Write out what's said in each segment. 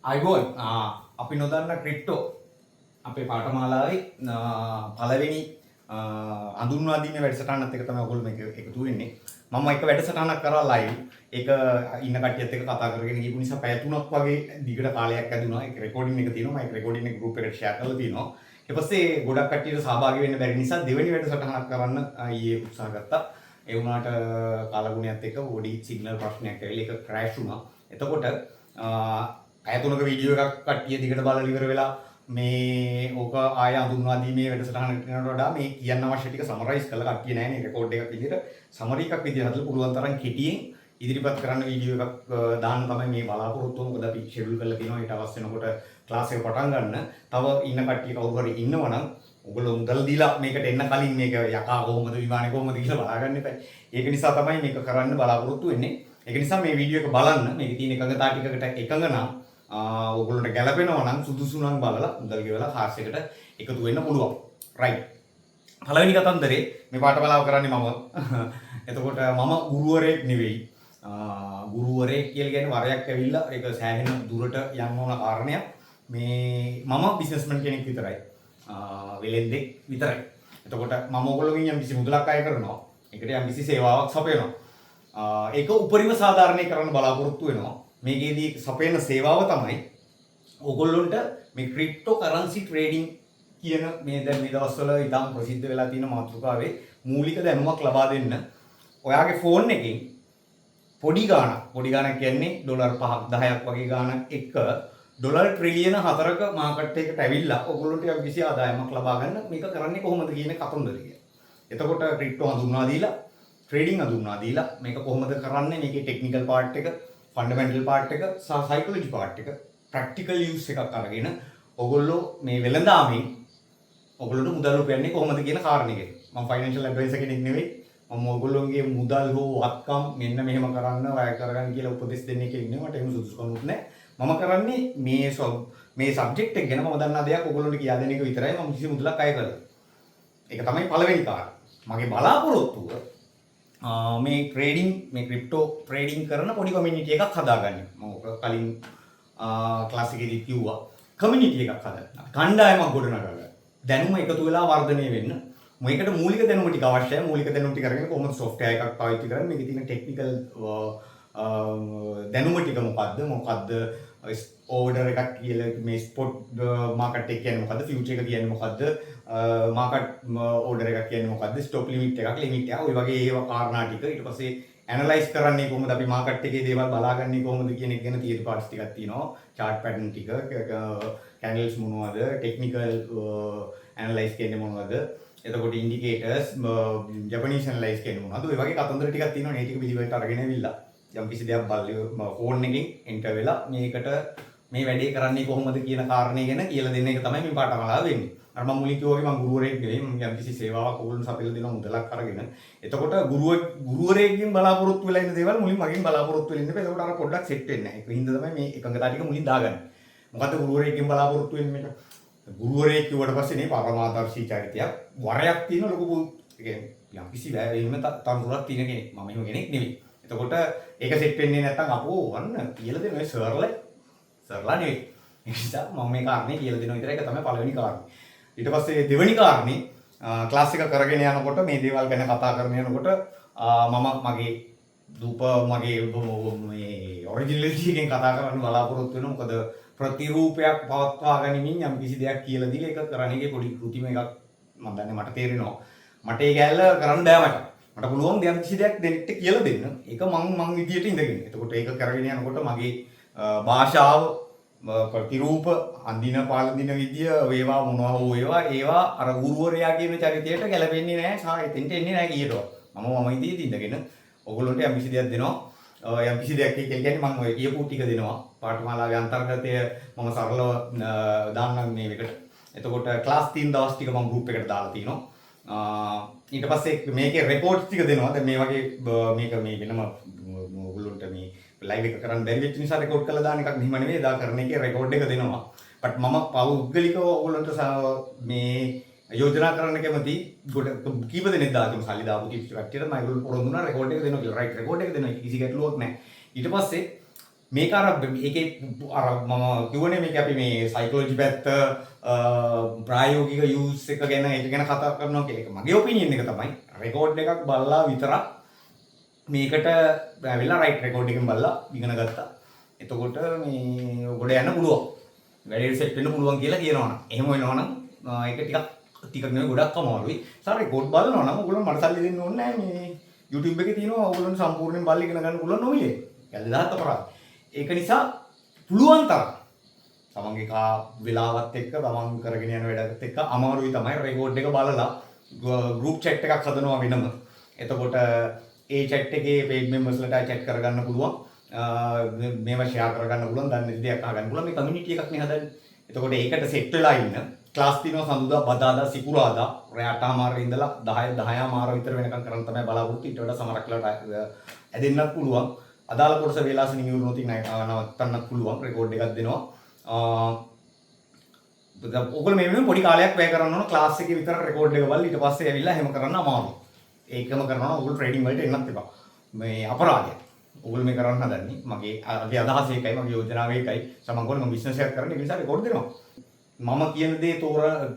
අයිබෝන් අපි නොදන්න ක්‍රිප්ටෝ අපේ පාඨමාලාවේ පළවෙනි අඳුන්වා දීමේ වැඩසටහනත් එක තමයි ඔයගොල්ලෝ මේක එකතු වෙන්නේ. මම එක වැඩසටහනක් කරා ලයිව්. ඒක ඉන්න කට්ටියත් එක්ක කතා කරගෙන ගිහපු නිසා පැය 3ක් වගේ දිගට කාලයක් ඇදුණා. ඒක රෙකෝඩින් එක තියෙනවා. මම ඒක රෙකෝඩින් එක ගෲප් එකට ෂෙයා කරලා තියෙනවා. ඊට පස්සේ ගොඩක් කට්ටියට සහභාගී වෙන්න බැරි නිසා දෙවෙනි වැඩසටහනක් කරන්න ඊයේ උත්සාහ ගත්තා. ඒ වුණාට කාලගුණයත් එක්ක පොඩි සිග්නල් ප්‍රශ්නයක් ඇවිල්ලා ඒක ක්‍රෑෂ් වුණා. එතකොට පැය 3ක වීඩියෝ එකක් කට්ටිය දිගට බලලා ඉවර වෙලා මේ ඕක ආය හඳුන්වා දීමේ වැඩසටහන කරනවට වඩා මේ කියන්න අවශ්‍ය ටික සමරයිස් කරලා කට්ටිය නෑනේ රෙකෝඩ් එකක් විදිහට සමරි එකක් විදිහට හදලා පුළුවන් තරම් කෙටියෙන් ඉදිරිපත් කරන්න වීඩියෝ එකක් දාන්න තමයි මේ බලාපොරොත්තු වෙන්නේ. මොකද අපි ෂෙඩියුල් කරලා තියෙනවා ඊට අවශ්‍ය වෙනකොට ක්ලාස් එක පටන් ගන්න. තව ඉන්න කට්ටිය කවුරු හරි ඉන්නවනම් ඔයගොල්ලෝ මුදල් දීලා මේකට එන්න කලින් මේක යකා කොහොමද විමානේ කොහොමද කියලා බලාගන්න එපා. ඒක නිසා තමයි මේක කරන්න බලාපොරොත්තු වෙන්නේ. ඒක නිසා මේ වීඩියෝ එක බලන්න. මේකේ තියෙන එකඟතා ටිකකට එකඟ නම් ඔයගොල්ලන්ට ගැලපෙනවා නම් සුදුසු නම් බලලා මුදල් ගෙවලා ක්ලාස් එකට එකතු වෙන්න පුළුවන්. රයිට්. පළවෙනි කතන්දරේ මේ පාඨමාලාව කරන්නේ මම. එතකොට මම ගුරුවරයෙක් නෙවෙයි. ගුරුවරයෙක් කියලා කියන්නේ වරයක් ඇවිල්ලා ඒක සෑහෙන දුරට යන්න ඕන කාරණයක්. මේ මම බිස්නස්මන් කෙනෙක් විතරයි. වෙලෙන්දෙක් විතරයි. එතකොට මම ඔයගොල්ලෝගෙන් යම්කිසි මුදලක් අය කරනවා. ඒකට යම්කිසි සේවාවක් සපයනවා. ඒක උපරිම සාධාරණේ කරන්න බලාපොරොත්තු වෙනවා. මේකේදී සපයන සේවාව තමයි ඔයගොල්ලොන්ට මේ ක්‍රිප්ටෝ කරන්සි ට්‍රේඩින් කියන මේ දැන් මේ දවස්වල ඉතාම ප්‍රසිද්ධ වෙලා තියෙන මාතෘකාවේ මූලික දැනුමක් ලබා දෙන්න. ඔයාගේ ෆෝන් එකෙන් පොඩි ගාණක් කියන්නේ ඩොලර් 5ක් 10ක් වගේ ගාණක් එක ඩොලර් ට්‍රිලියන 4ක මාකට් එකකට ඇවිල්ලා ඔයගොල්ලන්ට යම්කිසි ආදායමක් ලබා ගන්න මේක කරන්නේ කොහොමද කියන කතන්දරය. එතකොට ක්‍රිප්ටෝ හඳුන්වා දීලා ට්‍රේඩින් හඳුන්වා දීලා මේක කොහොමද කරන්නේ මේකේ ටෙක්නිකල් පාර්ට් එක ෆන්ඩමෙන්ටල් පාර්ට් එක සහ සයිකොලොජි පාර්ට් එක ප්‍රැක්ටිකල් යූස් එකක් අරගෙන ඔයගොල්ලෝ මේ වෙළඳාමෙන් ඔයගොල්ලන්ට මුදල් උපයන්නේ කොහොමද කියන කාරණේ. මම ෆයිනෑන්ෂල් ඇඩ්වයිසර් කෙනෙක් නෙවෙයි. මම ඔයගොල්ලෝගේ මුදල් හෝ වත්කම් මෙන්න මෙහෙම කරන්න වැය කරගන්න කියලා උපදෙස් දෙන්නේ කෙනෙක් නෙවෙයි. මට එහෙම සුදුසුකමක් නැහැ. මම කරන්නේ මේ සබ්ජෙක්ට් එක ගැන මම දන්නා දේක් ඔයගොල්ලන්ට කියා දෙන එක විතරයි. මම කිසි මුදලක් අය කරලා. ඒක තමයි පළවෙනි කාරණා. මගේ බලාපොරොත්තුව මේ ට්‍රේඩින් මේ ක්‍රිප්ටෝ ට්‍රේඩින් කරන පොඩි කමියුනිටි එකක් හදාගන්න. මම ඔක කලින් ක්ලාස් එකේදී කිව්වා. කමියුනිටි එකක් හදන්න. කණ්ඩායමක් ගොඩනගන්න. දැනුම එකතු වෙලා වර්ධනය වෙන්න. මේකට මූලික දැනුම ටික අවශ්‍යයි. මූලික දැනුම ටික අරගෙන කොහොමද සොෆ්ට්වෙයාර් එකක් පාවිච්චි කරන්නේ? මේකේ තියෙන ටෙක්නිකල් දැනුම ටික මොකද්ද? ඕඩර් එකක් කියලා මේ ස්පොට් මාකට් එක කියන්නේ මොකද්ද? ෆියුචර් එක කියන්නේ මොකද්ද? මාකට් ඕඩර් එකක් කියන්නේ මොකද්ද? ස්ටොප් ලිමිට් එකක්, ලිමිට් එකක්, ඔය වගේ ඒවා කාරණා ටික ඊට පස්සේ ඇනලයිස් කරන්නේ කොහොමද? අපි මාකට් එකේ දේවල් බලාගන්නේ කොහොමද කියන එක ගැන තියරි පාර්ට්ස් ටිකක් තියෙනවා. chart pattern ටික, candles මොනවද? technical analyze කියන්නේ මොනවද? එතකොට indicators, Japanese analyze කියන්නේ මොනවද? ඔය වගේ කතන්දර ටිකක් තියෙනවා. මේ ටික පිළිවෙලට අරගෙන ඇවිල්ලා යම් කිසි දෙයක් බලලා ෆෝන් එකෙන් එන්ටර් වෙලා මේකට මේ වැඩේ කරන්නේ කොහොමද කියන කාරණේ ගැන කියලා දෙන්න එක තමයි මේ පාඨමාලාව වෙන්නේ. අර මම මුලින් කිව්වා වගේ මම ගුරුවරයෙක් නෙවෙයි. මම යම් කිසි සේවාවක් ඔයගොල්ලන්ට සපයලා දෙනවා මුදලක් අරගෙන. එතකොට ගුරුවරයෙක්ගෙන් බලාපොරොත්තු වෙලා ඉන්න දේවල් මුලින් මගෙන් බලාපොරොත්තු වෙලා ඉන්න බෑ. එතකොට අර පොඩ්ඩක් සෙට් වෙන්නේ නැහැ. ඒක හින්දා තමයි මේ එකඟතා ටික මුලින් දාගන්නේ. මොකද්ද ගුරුවරයෙක්ගෙන් බලාපොරොත්තු වෙන්නේ මේක? ගුරුවරයෙක් කිව්වට පස්සේ නේ පරමාදර්ශී චරිතයක් වරයක් තියෙන ලොකු යම් කිසි එහෙම තනුරක් තියෙන කෙනෙක්. මම එහෙම කෙනෙක් නෙවෙයි. එතකොට ඒක සෙට් වෙන්නේ නැත්නම් අපෝ වන්න කියලා දෙන ඔය සර්ලා නෙවෙයි. ඒ නිසා මම මේ කාරණේ කියලා දෙනවා විතරයි. ඒක තමයි පළවෙනි කාරණේ. ඊට පස්සේ දෙවෙනි කාරණේ ක්ලාස් එක කරගෙන යනකොට මේ දේවල් ගැන කතා කරගෙන යනකොට මම මගේ මගේ මේ ඔරිජිනැලිටි එකෙන් කතා කරන්න බලාපොරොත්තු වෙනවා. මොකද ප්‍රතිරූපයක් පවත්වා ගැනීමෙන් යම් කිසි දෙයක් කියලා දීලා ඒක කරන්නේ ඒකේ පොඩි කෘතිම එකක් මම දන්නේ මට තේරෙනවා. මට ඒ ගැල්ල කරන්න බෑ මට. මට පුළුවන් දෙයක් කිසි දෙයක් දෙන්න කියලා දෙන්න. ඒක මං විදියට ඉඳගෙන. එතකොට ඒක කරගෙන යනකොට මගේ භාෂාව ප්‍රතිරූප අඳින පාලදින විදිය වේවා මොනවා හෝ ඒවා අර ගුරුවරයා කියන චරිතයට ගැලපෙන්නේ නැහැ. සහ එතෙන්ට එන්නේ නැහැ කීයටවත්. මම විදියට ඉඳගෙන ඔයගොල්ලන්ට යම් කිසි දෙයක් දෙනවා. යම් කිසි දෙයක් කියන්නේ මම ඔය කියපු ටික දෙනවා. පාඨමාලාවේ අන්තර්ගතය මම සරලව දාන්නම් මේකට. එතකොට ක්ලාස් 3 දවස් ටික මම ගෲප් එකට දාලා තිනවා. ඊට පස්සේ මේකේ රෙකෝඩ්ස් ටික දෙනවා. දැන් මේ වගේ මේක මේ වෙනම ඔයගොල්ලන්ට මේ ලයිව් එක කරන්න බැරි වෙච්ච නිසා රෙකෝඩ් කරලා දාන එකක් මෙහෙම නෙවෙයි. දා කරන එකේ රෙකෝඩ් එක දෙනවා. බට් මම පෞද්ගලිකව ඔයගොල්ලන්ට මේ යෝජනා කරන්න කැමති කීප දෙනෙක් දාතුන සල්ලි දාපු කීප කට්ටියට මම ඒගොල්ලෝ පොරොන්දු වුණා රෙකෝඩ් එක දෙනවා කියලා. රයිට් රෙකෝඩ් එක දෙනවා. කිසි ගැටලුවක් නැහැ. ඊට පස්සේ මේක අර ඒකේ අර මම කිව්වනේ මේක අපි මේ සයිකොලොජි පැත්ත ප්‍රායෝගික යූස් එක ගැන ඒක ගැන කතා කරනවා කියලා. ඒක මගේ ඔපිනියන් එක තමයි. රෙකෝඩ් එකක් බලලා විතරක් මේකට ඇවිල්ලා රයිට් රෙකෝඩ් එකෙන් බලලා ඉගෙන ගත්තා. එතකොට මේ ගොඩ යන්න පුළුවන්. වැඩේට සෙට් වෙන්න පුළුවන් කියලා කියනවනම්. එහෙම වෙනවනම් ඒක ටිකක් නෙවෙයි ගොඩක් අමාරුයි. සාර රෙකෝඩ් බලනවා නම් ඔයගොල්ලෝ මට සල්ලි දෙන්න ඕනේ නැහැ මේ YouTube එකේ තියෙනවා ඔයගොල්ලෝ සම්පූර්ණයෙන් බලලා ඉගෙන ගන්න පුළුවන් නොමිලේ. කැල්ල 1000ක් අපරාධ. ඒක නිසා පුළුවන් තරම් තමන්ගේ වෙලාවත් එක්ක තමන් කරගෙන යන වැඩත් එක්ක අමාරුයි තමයි රෙකෝඩ් එක බලලා ගෲප් chat එකක් හදනවා වෙනම. එතකොට ඒ chat එකේ paid members ලට chat කරගන්න පුළුවන්. මේවා share කරගන්න පුළුවන්. දැන් මේ දෙයක් අහගන්න පුළුවන්. මේ community එකක් නේ හදන්නේ. එතකොට ඒකට set වෙලා ඉන්න ක්ලාස් තියෙනවා සඳුදා බදාදා සිකුරාදා රෑ 8:00 ඉඳලා 10:00 විතර වෙනකම් කරන්න තමයි බලාපොරොත්තු. ඊට වඩා සමහරක් වෙලාවට ඇදෙන්නත් පුළුවන්. අදාළ කොටස වේලාසනින් ඉවරුනොත් නවත්තන්නත් පුළුවන්. රෙකෝඩ් එකක් දෙනවා. ඔයගොල්ලෝ මේ වෙනුවෙන් පොඩි කාලයක් වැය කරන්න ඕන ක්ලාස් එකේ විතර රෙකෝඩ් එක බලලා ඊට පස්සේ ඇවිල්ලා එහෙම කරන්න අමාරුයි. ඒකම කරනවා ඔයගොල්ලෝ ට්‍රේඩින් වලට එන්නත් එපා. මේ අපරාධයක්. ඔයගොල්ලෝ මේ කරන්න හදන්නේ මගේ අදහස ඒකයි මගේ යෝජනාව ඒකයි. සමහරවිට මම බිස්නස් එකක් කරන්නේ ඒ නිසා රෙකෝඩ් දෙනවා. මම කියන දේ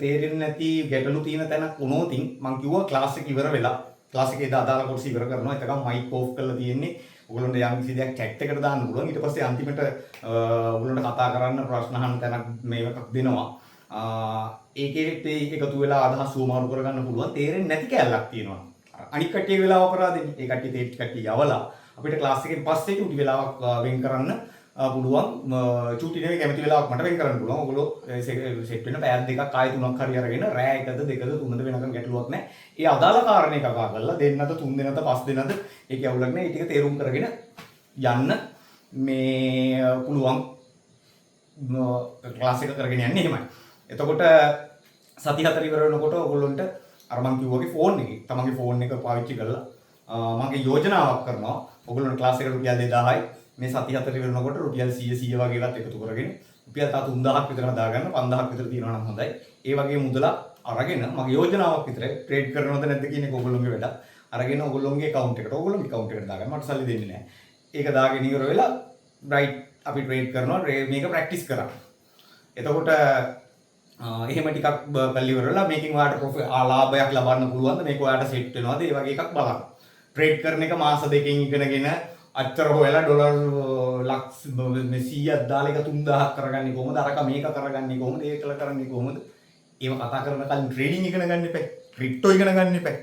තේරෙන්නේ නැති ගැටලු තියෙන තැනක් වුණොතින් මම කිව්වා ක්ලාස් එක ඉවර වෙලා ක්ලාස් එකේ අදාළ කොටස ඉවර කරනවා. එතකම් මයික් ඕෆ් කරලා තියෙන්නේ. ඔයගොල්ලන්ට යම් කිසි දෙයක් chat එකට දාන්න පුළුවන්. ඊට පස්සේ අන්තිමට ඔයගොල්ලන්ට කතා කරන්න ප්‍රශ්න අහන්න තැනක් මේක දෙනවා. ඒකේ එකතු වෙලා අදහස් සුවමාරු කරගන්න පුළුවන්. තේරෙන්නේ නැති කැලලක් තියෙනවා. අනික් කට්ටිය වෙලාව අපරාදෙන්නේ. ඒ කට්ටිය තේට් කට්ටිය යවලා අපිට ක්ලාස් එකෙන් පස්සේ චුටි වෙලාවක් වෙන් කරන්න පුළුවන්. චුටි නෙවෙයි කැමති වෙලාවක් මට වෙන් කරන්න පුළුවන්. ඔයගොල්ලෝ සෙට් වෙන පැය දෙකක් ආයෙ තුනක් හරි අරගෙන රෑ 1ද 2ද 3ද වෙනකම් ගැටලුවක් නැහැ. ඒ අදාළ කාරණේ කතා කරලා දෙන්නද 3 දෙනද 5 දෙනද ඒක අවුලක් නැහැ. ඒ ටික තේරුම් කරගෙන යන්න මේ පුළුවන් ක්ලාස් එක කරගෙන යන්නේ එහෙමයි. එතකොට සති 4 ඉවර වෙනකොට ඔයගොල්ලන්ට අර මම කිව්වාගේ ෆෝන් එකේ තමන්ගේ ෆෝන් එක පාවිච්චි කරලා මගේ යෝජනාවක් කරනවා. ඔයගොල්ලන්ට ක්ලාස් එකට රුපියල් 2000යි මේ සති 4 ඉවර වෙනකොට රුපියල් 100 වගේ එකත් එකතු කරගෙන රුපියල් 3000ක් විතර හදාගන්න 5000ක් විතර තියනවා නම් හොඳයි. ඒ වගේ මුදලක් අරගෙන මගේ යෝජනාවක් විතර ට්‍රේඩ් කරනවද නැද්ද කියන එක ඔයගොල්ලෝගේ වැඩ. අරගෙන ඔයගොල්ලෝගේ account එකට ඔයගොල්ලෝගේ account එකට දාගන්න. මට සල්ලි දෙන්නේ නැහැ. ඒක දාගෙන ඉවර වෙලා රයිට් අපි ට්‍රේඩ් කරනවා. මේක ප්‍රැක්ටිස් කරා. එතකොට එහෙම ටිකක් කල්ලි ඉවර වෙලා මේකෙන් ඔයාලට ලාභයක් ලබන්න පුළුවන්ද මේක ඔයාලට සෙට් වෙනවද ඒ වගේ එකක් බලන්න. ට්‍රේඩ් කරන එක මාස දෙකකින් ඉගෙනගෙන අච්චර හොයලා ඩොලර් ලක්ෂ 100ක් දාලා එක 3000ක් කරගන්නේ කොහොමද? අරක මේක කරගන්නේ කොහොමද? ඒක කරන්නේ කොහොමද? ඒව කතා කරන කලින් ට්‍රේඩින් ඉගෙන ගන්න එපා. ක්‍රිප්ටෝ ඉගෙන ගන්න එපා.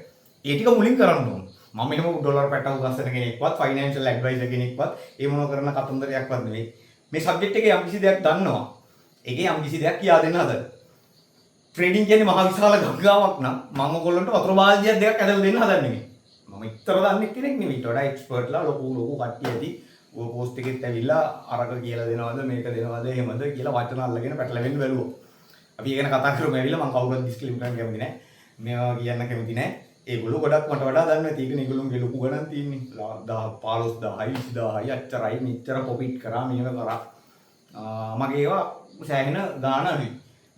ඒ ටික මුලින් කරන්න ඕන. මම එහෙම ඩොලර් පැටව ගස්සන කෙනෙක්වත් ෆයිනෑන්ෂල් ඇඩ්වයිසර් කෙනෙක්වත් ඒ මොන කරන කතන්දරයක්වත් නෙවෙයි. මේ සබ්ජෙක්ට් එකේ යම්කිසි දෙයක් දන්නවා. ඒකේ යම්කිසි දෙයක් කියා දෙන්න හදන. ට්‍රේඩින් කියන්නේ මහ විශාල ගංගාවක් නම් මම ඔයගොල්ලන්ට වතුර බාල්දියක් දෙකක් ඇදලා දෙන්න හදන්නේ මේ. මම ඉතර දන්නේ කෙනෙක් නෙවෙයි. ඊට වඩා එක්ස්පර්ට්ලා ලොකු කට්ටිය ඇති. ඔය පෝස්ට් එකෙත් ඇවිල්ලා අරක කියලා දෙනවද මේක දෙනවද එහෙමද කියලා වචන අල්ලගෙන පැටලෙන්න බැලුවා. අපි ඒ ගැන කතා කරමු ඇවිල්ලා මම කවුරුත් ඩිස්ක්ලේම් කරන්න කැමති නැහැ. මේවා කියන්න කැමති නැහැ. ඒගොල්ලෝ ගොඩක් මට වඩා දන්නවා. ඒක ඒගොල්ලෝගේ ලොකු ගණන් තියෙන්නේ. 15000යි 20000යි අච්චරයි මෙච්චර ප්‍රොෆිට් කරා මේක කරා. මගේ ඒවා සෑහෙන ගාණ අඩුයි.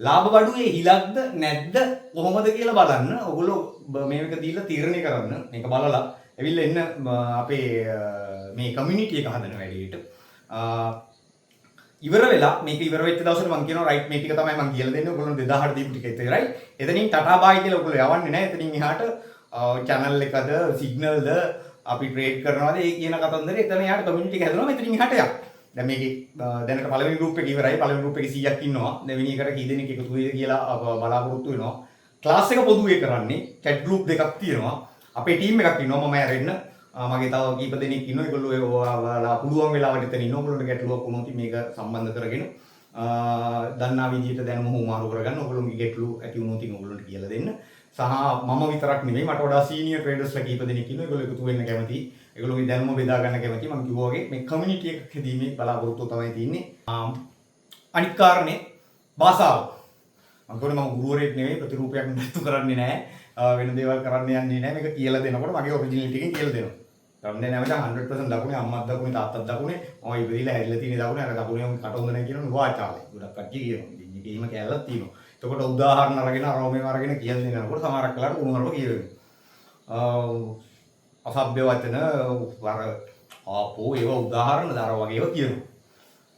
ලාභ බඩුවේ හිලක්ද නැද්ද කොහොමද කියලා බලන්න ඔයගොල්ලෝ මේක දීලා තීරණය කරන්න. මේක බලලා ඇවිල්ලා එන්න අපේ මේ කමියුනිටි එක හදන වැඩේට. ඉවර වෙලා මේක ඉවර වෙච්ච දවසට මම කියනවා රයිට් මේ ටික තමයි මම කියලා දෙන්නේ. ඔයගොල්ලෝ 2000ට දීපු ටික ඉතරයි. එතනින් ටටා බායි කියලා ඔයගොල්ලෝ යවන්නේ නැහැ. එතනින් එහාට channel එකද සිග්නල්ද අපි ට්‍රේඩ් කරනවාද ඒ කියන කතන්දරේ එතන එහාට කමියුනිටි එක හැදෙනවා. මෙතනින් එහාට යන්න. දැන් මේකේ දැනට පළවෙනි ගෲප් එක ඉවරයි. පළවෙනි ගෲප් එකේ 100ක් ඉන්නවා. දෙවෙනි එකට කී දෙනෙක් එකතු වෙයිද කියලා බලාපොරොත්තු වෙනවා. ක්ලාස් එක පොදුවේ කරන්නේ chat group දෙකක් තියෙනවා. අපේ ටීම් එකක් ඉන්නවා. මම ඇරෙන්න මගේ තව කීප දෙනෙක් ඉන්නවා. ඒගොල්ලෝ ඔයාලා පුළුවන් වෙලාවට එතන ඉන්නවා. ඔයගොල්ලන්ට ගැටලුවක් වුණොත් මේක සම්බන්ධ කරගෙන දන්නා විදිහට දැනුම හුමාරු කරගන්න. ඔයගොල්ලෝගේ ගැටලු ඇති වුණොත් ඔයගොල්ලන්ට කියලා දෙන්න. සහ මම විතරක් නෙමෙයි මට වඩා සීනියර් ට්‍රේඩර්ස්ලා කීප දෙනෙක් ඉන්නවා. ඒගොල්ලෝ එකතු වෙන්න කැමතියි. ඒගොල්ලෝගේ දැනුම බෙදා ගන්න කැමතියි. මම කිව්වා වගේ මේ කමියුනිටි එකක් හැදීමේ බලාපොරොත්තුව තමයි තියෙන්නේ. අනිත් කාරණේ භාෂාව. මම කියන්නේ මම ගුරුවරයෙක් නෙවෙයි ප්‍රතිරූපයක් නතු කරන්නේ නැහැ. වෙන දේවල් කරන්න යන්නේ නැහැ. මේක කියලා දෙනකොට මගේ ඔරිජිනලිටි එකෙන් කියලා දෙනවා. කරන්නේ නැහැ මචං 100% දකුණේ අම්මත් දකුණේ තාත්තත් දකුණේ මම ඉපදිලා හැරිලා තියෙන දකුණේ අර දකුණේ කට හොඳ නැහැ කියන නුවාචාලේ. ගොඩක් කට්ටිය කියනවා. ඉතින් මේකේ එහෙම කැලලක් තියෙනවා. එතකොට උදාහරණ අරගෙන අරෝමේම අරගෙන කියලා දෙනකොට සමහරක් වෙලාවට උණුහරුව කියවෙනවා. අසභ්‍ය වචන වර ආපෝ ඒවා උදාහරණ දාර වගේ ඒවා කියනවා.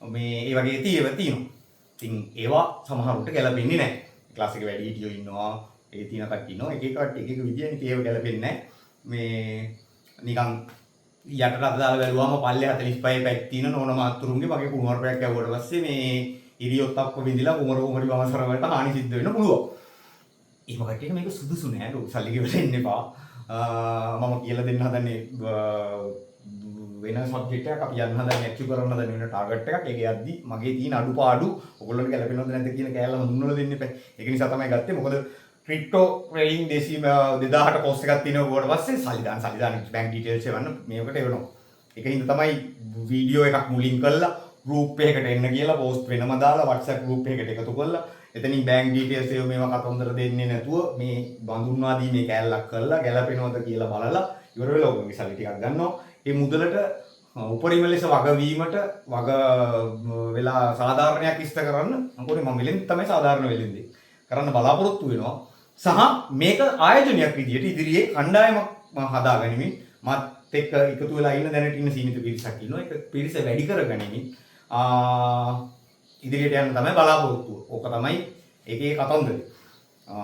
මේ ඒ වගේ ඒවා තියෙනවා. ඉතින් ඒවා සමහරවිට ගැලපෙන්නේ නැහැ. ක්ලාස් එකේ වැඩි හිටියෝ ඉන්නවා. ඒ තියෙන කට්ටිය ඉන්නවා. එක එක කට්ටිය එක එක විදියනේ ඒව ගැලපෙන්නේ නැහැ. මේ නිකන් යටට අත දාලා බැලුවාම පල්ලේ 45 පැක් තියෙන නෝන මාත්තුරුන්ගේ වගේ කුමාරපයක් ඇව්වට පස්සේ මේ ඉරියොත් අප්ප විඳිලා කුමරි වමසර වලට හානි සිද්ධ වෙන්න පුළුවන්. එහෙම කට්ටියට මේක සුදුසු නෑ. ලොකු සල්ලි ගෙවලා ඉන්න එපා. මම කියලා දෙන්න හදන්නේ වෙන සබ්ජෙක්ට් එකක් අපි යන්න හදන්නේ ඇචීව් කරන්න හදන්නේ වෙන ටාගට් එකක්. ඒක යද්දි මගේ තියෙන අඩුපාඩු ඔයගොල්ලන්ට ගැලපෙනවද නැද්ද කියන කෑල්ල හඳුන්වලා දෙන්න එපා. ඒක නිසා තමයි ගත්තේ. මොකද ක්‍රිප්ටෝ ට්‍රේඩින් 2000ට කෝස් එකක් තියෙනවා ඊට පස්සේ සල්ලි දාන බැංක් ඩීටේල්ස් එවන්න මේකට එවනවා. ඒකින්ද තමයි වීඩියෝ එකක් මුලින් කරලා ගෲප් එකකට එන්න කියලා පෝස්ට් වෙනම දාලා WhatsApp ගෲප් එකකට එකතු කරලා එතනින් බැංක් ඩීටේල්ස් ඒව මේවා කතන්දර දෙන්නේ නැතුව මේ බඳුන්වාදී මේ කෑල්ලක් කරලා ගැලපෙනවද කියලා බලලා ඉවර වෙලා ඔයගොල්ලෝ සල්ලි ටිකක් ගන්නවා. මේ මුදලට උපරිම ලෙස වගවීමට වග වෙලා සාධාරණයක් ඉෂ්ට කරන්න මොකද මම වෙලෙන් තමයි සාධාරණ වෙලෙන්දී කරන්න බලාපොරොත්තු වෙනවා. සහ මේක ආයෝජනයක් විදියට ඉදිරියේ කණ්ඩායමක් හදාගනිමින් මත් එක්ක එකතු වෙලා ඉන්න දැනට ඉන්න සීමිත පිරිසක් ඉන්නවා. ඒක පිරිස වැඩි කරගනිමින් ඉදිරියට යන්න තමයි බලාපොරොත්තුව. ඕක තමයි ඒකේ කතන්දරය.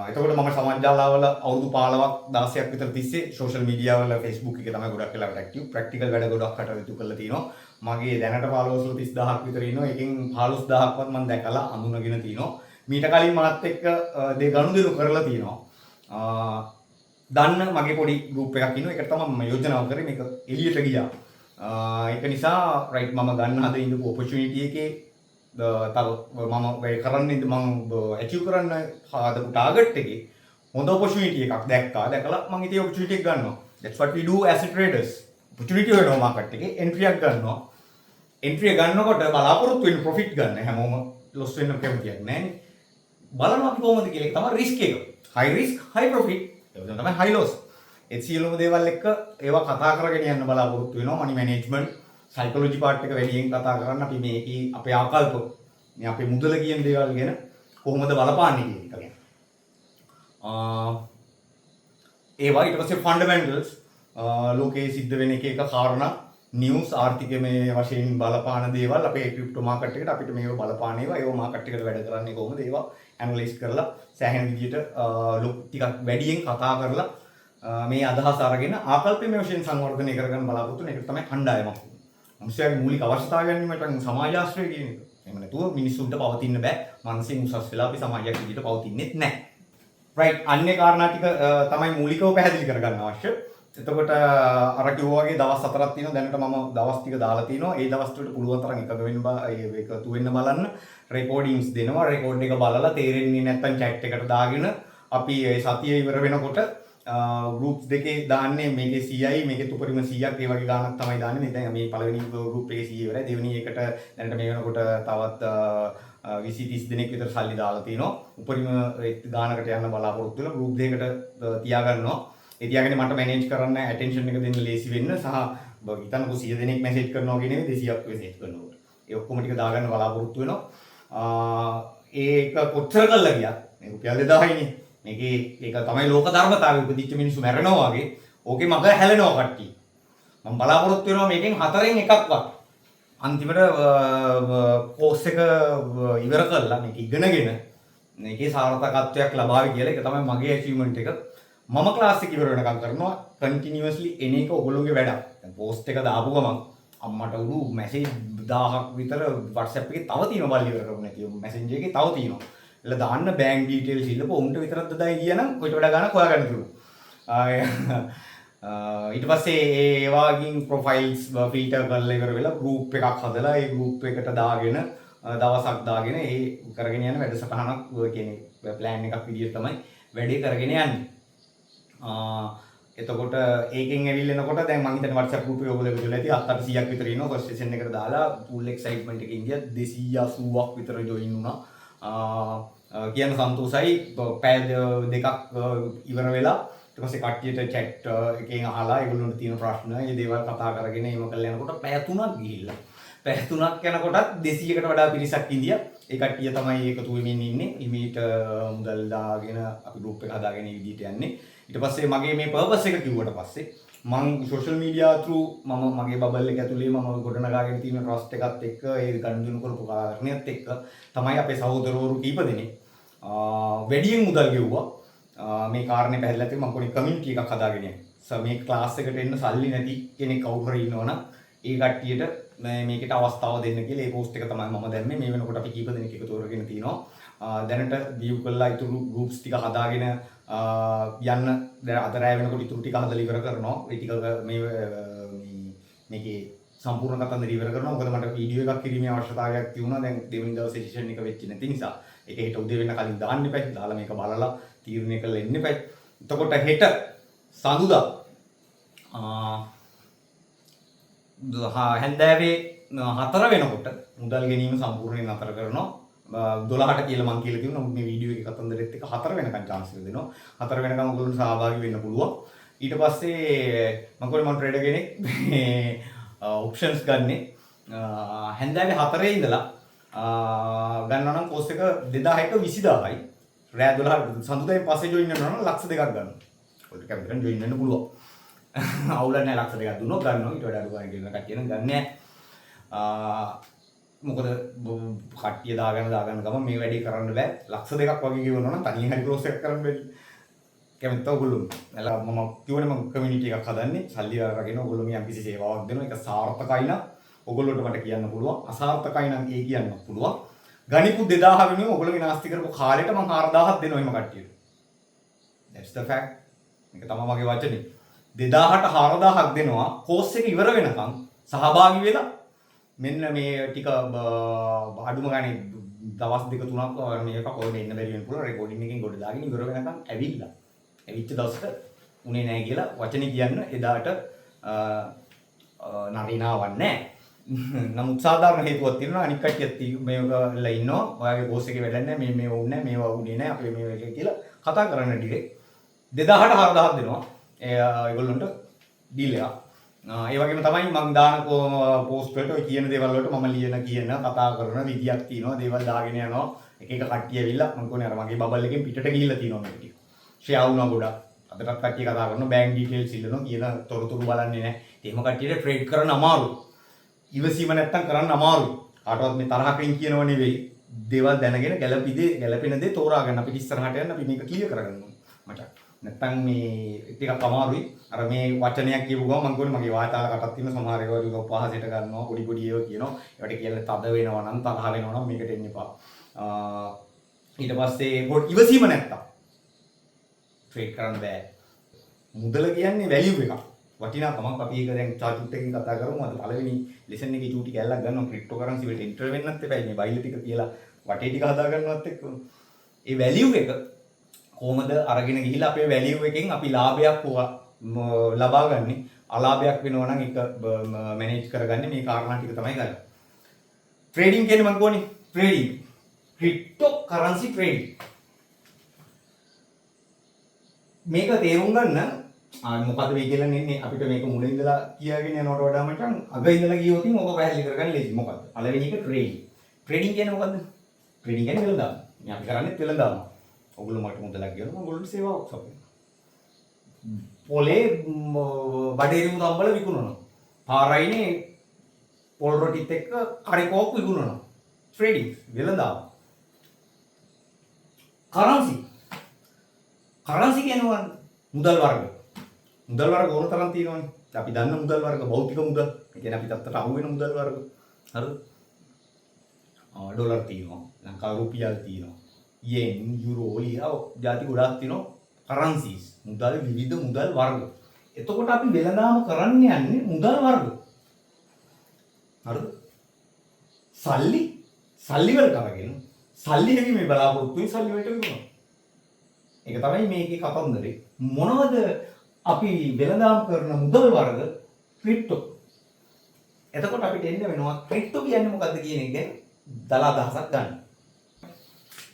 එතකොට මම සමාජ ජාලවල අවුරුදු 15ක් 16ක් විතර තිස්සේ සෝෂල් මීඩියා වල Facebook එකේ තමයි ගොඩක් වෙලාවට ඇක්ටිව්. ප්‍රැක්ටිකල් වැඩ ගොඩක් කටයුතු කරලා තිනවා. මගේ දැනට followers 30000ක් විතර ඉන්නවා. එකෙන් 15000ක්වත් මම දැකලා අඳුනගෙන තිනවා. මීට කලින් මාත් එක්ක ගනුදෙනු කරලා තිනවා. දන්න මගේ පොඩි ගෲප් එකක් ඉන්නවා. ඒකට තමයි මම යෝජනාව කරේ මේක එළියට ගියා. ඒක නිසා රයිට් මම ගන්න හද ඉඳපු ඔපචුනිටි එකේ තව මම වෙයි කරන්නේ මම ඇචීව් කරන්න හදපු ටාගට් එකේ හොඳ ඔපචුනිටි එකක් දැක්කා. දැකලා මම ඉතින් ඔපචුනිටි එක ගන්නවා. That's what we do as a traders. Opportunity වෙනවා මාකට් එකේ එන්ට්‍රි එකක් ගන්නවා. එන්ට්‍රි එක ගන්නකොට බලාපොරොත්තු වෙන ප්‍රොෆිට් ගන්න හැමෝම ලොස් වෙන්න කැමතියක් නැහැ. බලනවා අපි කොහොමද කියලා. ඒක තමයි රිස්ක් එක. high risk high profit. ඒක තමයි high loss. ඒ සියලුම දේවල් එක්ක ඒවා කතා කරගෙන යන්න බලාපොරොත්තු වෙනවා. money management, psychology part එක වැඩියෙන් කතා කරන්න අපි මේකේ අපේ ආකල්ප මේ අපේ මුදල කියන දේවල් ගැන කොහොමද බලපාන්නේ කියන එක ගැන. ඒවා ඊට පස්සේ fundamentals ලෝකයේ සිද්ධ වෙන එක කාරණා නිවුස් ආර්ථිකමය වශයෙන් බලපාන දේවල් අපේ ක්‍රිප්ටෝ මාකට් එකට අපිට මේව බලපාන ඒවා මාකට් එකට වැඩ කරන්නේ කොහොමද ඒවා ඇනලයිස් කරලා සෑහෙන විදිහට ටිකක් වැඩියෙන් කතා කරලා මේ අදහස් අරගෙන ආකල්පමය වශයෙන් සංවර්ධනය කරගන්න බලාපොරොත්තු වෙන එක තමයි කණ්ඩායමක්. මනුෂ්‍යයාගේ මූලික අවශ්‍යතාවයන් වලින් සමාජාශ්‍රය කියන එක. එහෙම නැතුව මිනිස්සුන්ට පවතින්න බෑ. මානසික උසස් වෙලා අපි සමාජයක් විදිහට පවතින්නේ නැහැ. රයිට් අන්නේ කාරණා ටික තමයි මූලිකව පැහැදිලි කරගන්න අවශ්‍ය. එතකොට අර කිව්වා වගේ දවස් 4ක් තියෙනවා. දැනට මම දවස් ටික දාලා තිනවා. ඒ දවස් ටිකට පුළුවන් තරම් එකතු වෙන්න බලන්න. රෙකෝඩින්ග්ස් දෙනවා. රෙකෝඩ් එක බලලා තේරෙන්නේ නැත්නම් chat එකට දාගෙන අපි ඒ සතිය ඉවර වෙනකොට ගෲප්ස් දෙකේ දාන්නේ මේකේ 100යි මේකේ උපරිම 100ක් ඒ වගේ ගාණක් තමයි දාන්නේ. දැන් මේ පළවෙනි ගෲප් එකේ 100 ඉවරයි. දෙවෙනි එකට දැනට මේ වෙනකොට තවත් 20-30 දෙනෙක් විතර සල්ලි දාලා තිනවා. උපරිම ගාණකට යන්න බලාපොරොත්තු වෙලා ගෲප් දෙකකට තියාගන්නවා. ඒ තියාගෙන මට මැනේජ් කරන්න ඇටෙන්ෂන් එක දෙන්න ලේසි වෙන්න සහ හිතන්නකෝ 100 දෙනෙක් මැසේජ් කරනවා කියන එක 200ක් මැසේජ් කරනවා. ඒ ඔක්කොම ටික දාගන්න බලාපොරොත්තු වෙනවා. ඒක කොච්චර කළා ගියත් මේ රුපියල් 2000යිනේ. මේකේ ඒක තමයි ලෝක ධර්මතාවය. උපදිච්ච මිනිස්සු මැරෙනවා වගේ. ඕකේ මග හැලෙනවා කට්ටිය. මම බලාපොරොත්තු වෙනවා මේකෙන් 4න් එකක්වත් අන්තිමට කෝස් එක ඉවර කරලා මේක ඉගෙනගෙන මේකේ සාර්ථකත්වයක් ලබාවි කියලා. ඒක තමයි මගේ ඇචීව්මන්ට් එක. මම ක්ලාස් එක ඉවර වෙනකම් කරනවා කන්ටිනියස්ලි එන එක ඔයගොල්ලෝගේ වැඩක්. දැන් පෝස්ට් එක දාපු ගමන් අම්මට උඩු මැසේජ් 1000ක් විතර WhatsApp එකේ තව තියෙනවා බලි ඉවර කරුනේ නැති මැසෙන්ජර් එකේ තව තියෙනවා. එල දාන්න බැංක් ඩීටේල්ස් ඉල්ලපුවා උන්ට විතරක් දදායි කියනනම් ඔයිට වඩා ගානක් හොයාගන්න පුළුවන්. ඊට පස්සේ ඒ වගේම ප්‍රොෆයිල්ස් ෆිල්ටර් කරලා ඉවර වෙලා ගෲප් එකක් හදලා ඒ ගෲප් එකට දාගෙන දවසක් දාගෙන ඒ කරගෙන යන වැඩසටහනක් කියන්නේ ප්ලෑන් එකක් විදිහට තමයි වැඩේ කරගෙන යන්නේ. එතකොට ඒකෙන් ඇවිල්ලෙනකොට දැන් මම හිතන්නේ WhatsApp group එකේ ඔයගොල්ලෝ එකතු වෙලා ඉතින් 800ක් විතර ඉන්නවා. ෆස්ට් සෙෂන් එකට දාලා full excitement එකේ ඉඳියා 280ක් විතර join වුණා. කියන සන්තෝෂයි පැය දෙකක් ඉවර වෙලා ඊට පස්සේ කට්ටියට chat එකෙන් අහලා ඒගොල්ලොන්ට තියෙන ප්‍රශ්න ඒ දේවල් කතා කරගෙන එහෙම කරලා යනකොට පැය 3ක් ගිහිල්ලා. පැය 3ක් යනකොටත් 200කට වඩා පිරිසක් ඉඳියා. ඒ කට්ටිය තමයි එකතු වෙමින් ඉන්නේ. ඉමීට මුදල් දාගෙන අපි group එක හදාගෙන මේ විදිහට යන්නේ. ඊට පස්සේ මගේ මේ purpose එක කිව්වට පස්සේ මම සෝෂල් මීඩියා through මම මගේ බබල් එක ඇතුලේ මම ගොඩනගාගෙන තියෙන ට්‍රස්ට් එකත් එක්ක ඒ ගනුදෙනු කරපු කාරණේත් එක්ක තමයි අපේ සහෝදරවරු කීප දෙනෙක් වැඩියෙන් මුදල් ගෙව්වා. මේ කාරණේ පැහැදිලා තියෙනවා මම කොහොමද කමියුනිටි එකක් හදාගෙන යන්නේ. මේ ක්ලාස් එකට එන්න සල්ලි නැති කෙනෙක් කවුරු හරි ඉන්නවනම් ඒ කට්ටියට මේකට අවස්ථාව දෙන්න කියලා ඒ පෝස්ට් එක තමයි මම දැම්මේ. මේ වෙනකොට අපි කීප දෙනෙක් එකතු කරගෙන තිනවා. දැනට view කළා ඉතුරු groups ටික හදාගෙන යන්න දැන් අද රැය වෙනකොට ඉතුරු ටික හදලා ඉවර කරනවා. ඒ ටික මේකේ සම්පූර්ණ කතන්දර ඉවර කරනවා. මොකද මට වීඩියෝ එකක් කිරීමේ අවශ්‍යතාවයක් තියුණා. දැන් දෙවෙනි දවසේ සෙෂන් එක වෙච්ච නැති නිසා. ඒක හෙට උදේ වෙන කලින් දාන්න එපා. දාලා මේක බලලා තීරණය කරලා එන්න එපා. එතකොට හෙට සඳුදා හැන්දෑවේ 4 වෙනකොට මුදල් ගැනීම සම්පූර්ණයෙන් නතර කරනවා. 12ට කියලා මම කියලා තිබුණා. නමුත් මේ වීඩියෝ එකේ කතන්දරෙත් එක්ක 4 වෙනකන් chance එක දෙනවා. 4 වෙනකන් ඔයගොල්ලෝ සහභාගී වෙන්න පුළුවන්. ඊට පස්සේ මම කොහේ මම ට්‍රේඩර් කෙනෙක් මේ ඔප්ෂන්ස් ගන්නෙ හැන්දෑවේ 4 ඉඳලා ගන්නවා නම් කෝස් එක 2000ට 20000යි. රෑ 12 සඳුදායෙන් පස්සේ ජොයින් වෙනවා නම් ලක්ෂ 2ක් ගන්නවා. ඔයාලට කැමති නම් ජොයින් වෙන්න පුළුවන්. අවුල නැහැ ලක්ෂ 2ක් දුන්නොත් ගන්නවා. ඊට වඩා අඩු ගන්න කියන කට්ටිය නම් ගන්නෑ. මොකද කට්ටිය දාගෙන ගම මේ වැඩේ කරන්න බෑ. ලක්ෂ 2ක් වගේ ගෙවනවා නම් තනියෙන් හරි ක්ලෝස් එකක් කරන්න බැරි. කැමති ඔයගොල්ලෝ. එලා මම කියවනේ මම කමියුනිටි එකක් හදන්නේ. සල්ලි අරගෙන ඔයගොල්ලෝ මේ යම්කිසි සේවාවක් දෙනවා. ඒක සාර්ථකයි නම් ඔයගොල්ලෝට මට කියන්න පුළුවන්. අසාර්ථකයි නම් ඒ කියන්න පුළුවන්. ගණිපු 2000 වෙනුවෙන් ඔයගොල්ලෝ විනාශ කරපු කාලෙට මම 4000ක් දෙනවා එහෙම කට්ටියට. That's the fact. මේක තමයි මගේ වචනේ. 2000ට 4000ක් දෙනවා කෝස් එක ඉවර වෙනකන් සහභාගී වෙලා මෙන්න මේ ටික අඩුම ගානේ දවස් දෙක තුනක් මේක කොහෙද එන්න බැරි වෙන පුළුවන් රෙකෝඩින් එකෙන් ගොඩ දාගෙන ඉවර වෙනකන් ඇවිල්ලා ඇවිච්ච දවසට උනේ නැහැ කියලා වචනේ කියන්න එදාට නරිනාවක් නැහැ. නමුත් සාධාරණ හේතුවක් තියෙනවා අනික් කට්ටියත් මේකලා ඉන්නවා. ඔයාගේ කෝස් එකේ වැඩක් නැහැ මේ වුන්නේ නැහැ මේවා වුනේ නැහැ අපේ මේ එක කියලා කතා කරන්න ඩිරෙක්ට් 2000ට 4000ක් දෙනවා. ඒගොල්ලන්ට ඩීල් එකක්. ඒ වගේම තමයි මම දාන පෝස්ට් වලට ඔය කියන දේවල් වලට මම කියන කතා කරන විදියක් තියෙනවා. දේවල් දාගෙන යනවා. එක එක කට්ටිය ඇවිල්ලා මම කියන්නේ අර මගේ බබල් එකෙන් පිටට ගිහිල්ලා තියෙනවා මේක ටික. ෂෙයා වුණා ගොඩක්. අදටත් කට්ටිය කතා කරනවා බැංක් ඩීටේල්ස් ඉල්ලනවා කියන තොරතුරු බලන්නේ නැහැ. එහෙම කට්ටියට ට්‍රේඩ් කරන්න අමාරුයි. ඉවසීම නැත්තම් කරන්න අමාරුයි. කාටවත් මේ තරහකින් කියනව නෙවෙයි. දේවල් දැනගෙන ගැළපෙන දේ තෝරා ගන්න. අපිට ඉස්සරහට යන්න අපි මේක ක්ලියර් කරගන්න ඕනේ. මචං. නැත්තම් මේ ටිකක් අමාරුයි. අර මේ වචනයක් කියපු ගමන් මම කියන්නේ මගේ වාතාල කටක් තියෙන සමහර ඒවා පහසෙට ගන්නවා පොඩි පොඩි ඒවා කියනවා. ඒවට කියලා තද වෙනවා නම් තරහ වෙනවා නම් මේකට එන්න එපා. ඊට පස්සේ ඉවසීම නැත්තම් ට්‍රේඩ් කරන්න බෑ. මුදල කියන්නේ වැලියු එකක්. වටිනාකමක් අපි ඒක දැන් චාට් එකකින් කතා කරමු. අද පළවෙනි ලෙසන් එකේ චූටි කැල්ලක් ගන්නවා ක්‍රිප්ටෝ කරන්සි වලට එන්ටර් වෙන්නත් එපා. මේ බයිල ටික කියලා වටේ ටික හදා ගන්නවත් එක්ක. ඒ වැලියු එක කොහොමද අරගෙන ගිහිලා අපේ වැලියු එකෙන් අපි ලාභයක් ලබා ගන්නේ අලාභයක් වෙනවා නම් ඒක මැනේජ් කරගන්නේ මේ කාරණා ටික තමයි කරන්නේ. ට්‍රේඩින් කියන්නේ මම කියන්නේ ට්‍රේඩින් ක්‍රිප්ටෝ කරන්සි ට්‍රේඩින් මේක තේරුම් ගන්න මොකද මේ කියලා නෙන්නේ අපිට මේක මුලින් ඉඳලා කියාගෙන යනවට වඩා මචං අග ඉඳලා ගියොත් ඔක පැහැදිලි කරගන්න ලේසි. මොකද්ද? පළවෙනි එක ට්‍රේඩින්. ට්‍රේඩින් කියන්නේ මොකද්ද? ට්‍රේඩින් කියන්නේ වෙළඳාම. මේ අපි කරන්නේ වෙළඳාම. ඔගොල්ලෝ මට මුදලක් ගෙවනවා ඔයගොල්ලන්ට සේවාවක් සපයනවා. පොලේ බඩේරි මුදම්බල විකුණනවා. පාරයිනේ පොල් රොටිත් එක්ක කරි කෝක් විකුණනවා. ට්‍රේඩින් වෙළඳාම. කරන්සි කියන්නේ මුදල් වර්ග. මුදල් වර්ග ඕන තරම් තියෙනවානේ. අපි දන්න මුදල් වර්ග භෞතික මුදල්. ඒ කියන්නේ අපි තත්තට අහු වෙන මුදල් වර්ග. හරිද? ඩොලර් තියෙනවා. ලංකාවේ රුපියල් තියෙනවා. යෙන්, යුරෝ, ලියා ಜಾති ගොඩාක් තියෙනවා. කරන්සිස්. මුදල් විවිධ මුදල් වර්ග. එතකොට අපි වෙළඳාම කරන්න යන්නේ මුදල් වර්ග. හරිද? සල්ලි වලට අරගෙන සල්ලි හැවීමේ බලාපොරොත්තුෙන් සල්ලි වලට විකුණනවා. ඒක තමයි මේකේ කතන්දරේ. මොනවද අපි වෙළඳාම් කරන මුදල් වර්ග ක්‍රිප්ටෝ. එතකොට අපිට එන්න වෙනවා ක්‍රිප්ටෝ කියන්නේ මොකද්ද කියන එක ගැන දලා අදහසක් ගන්න.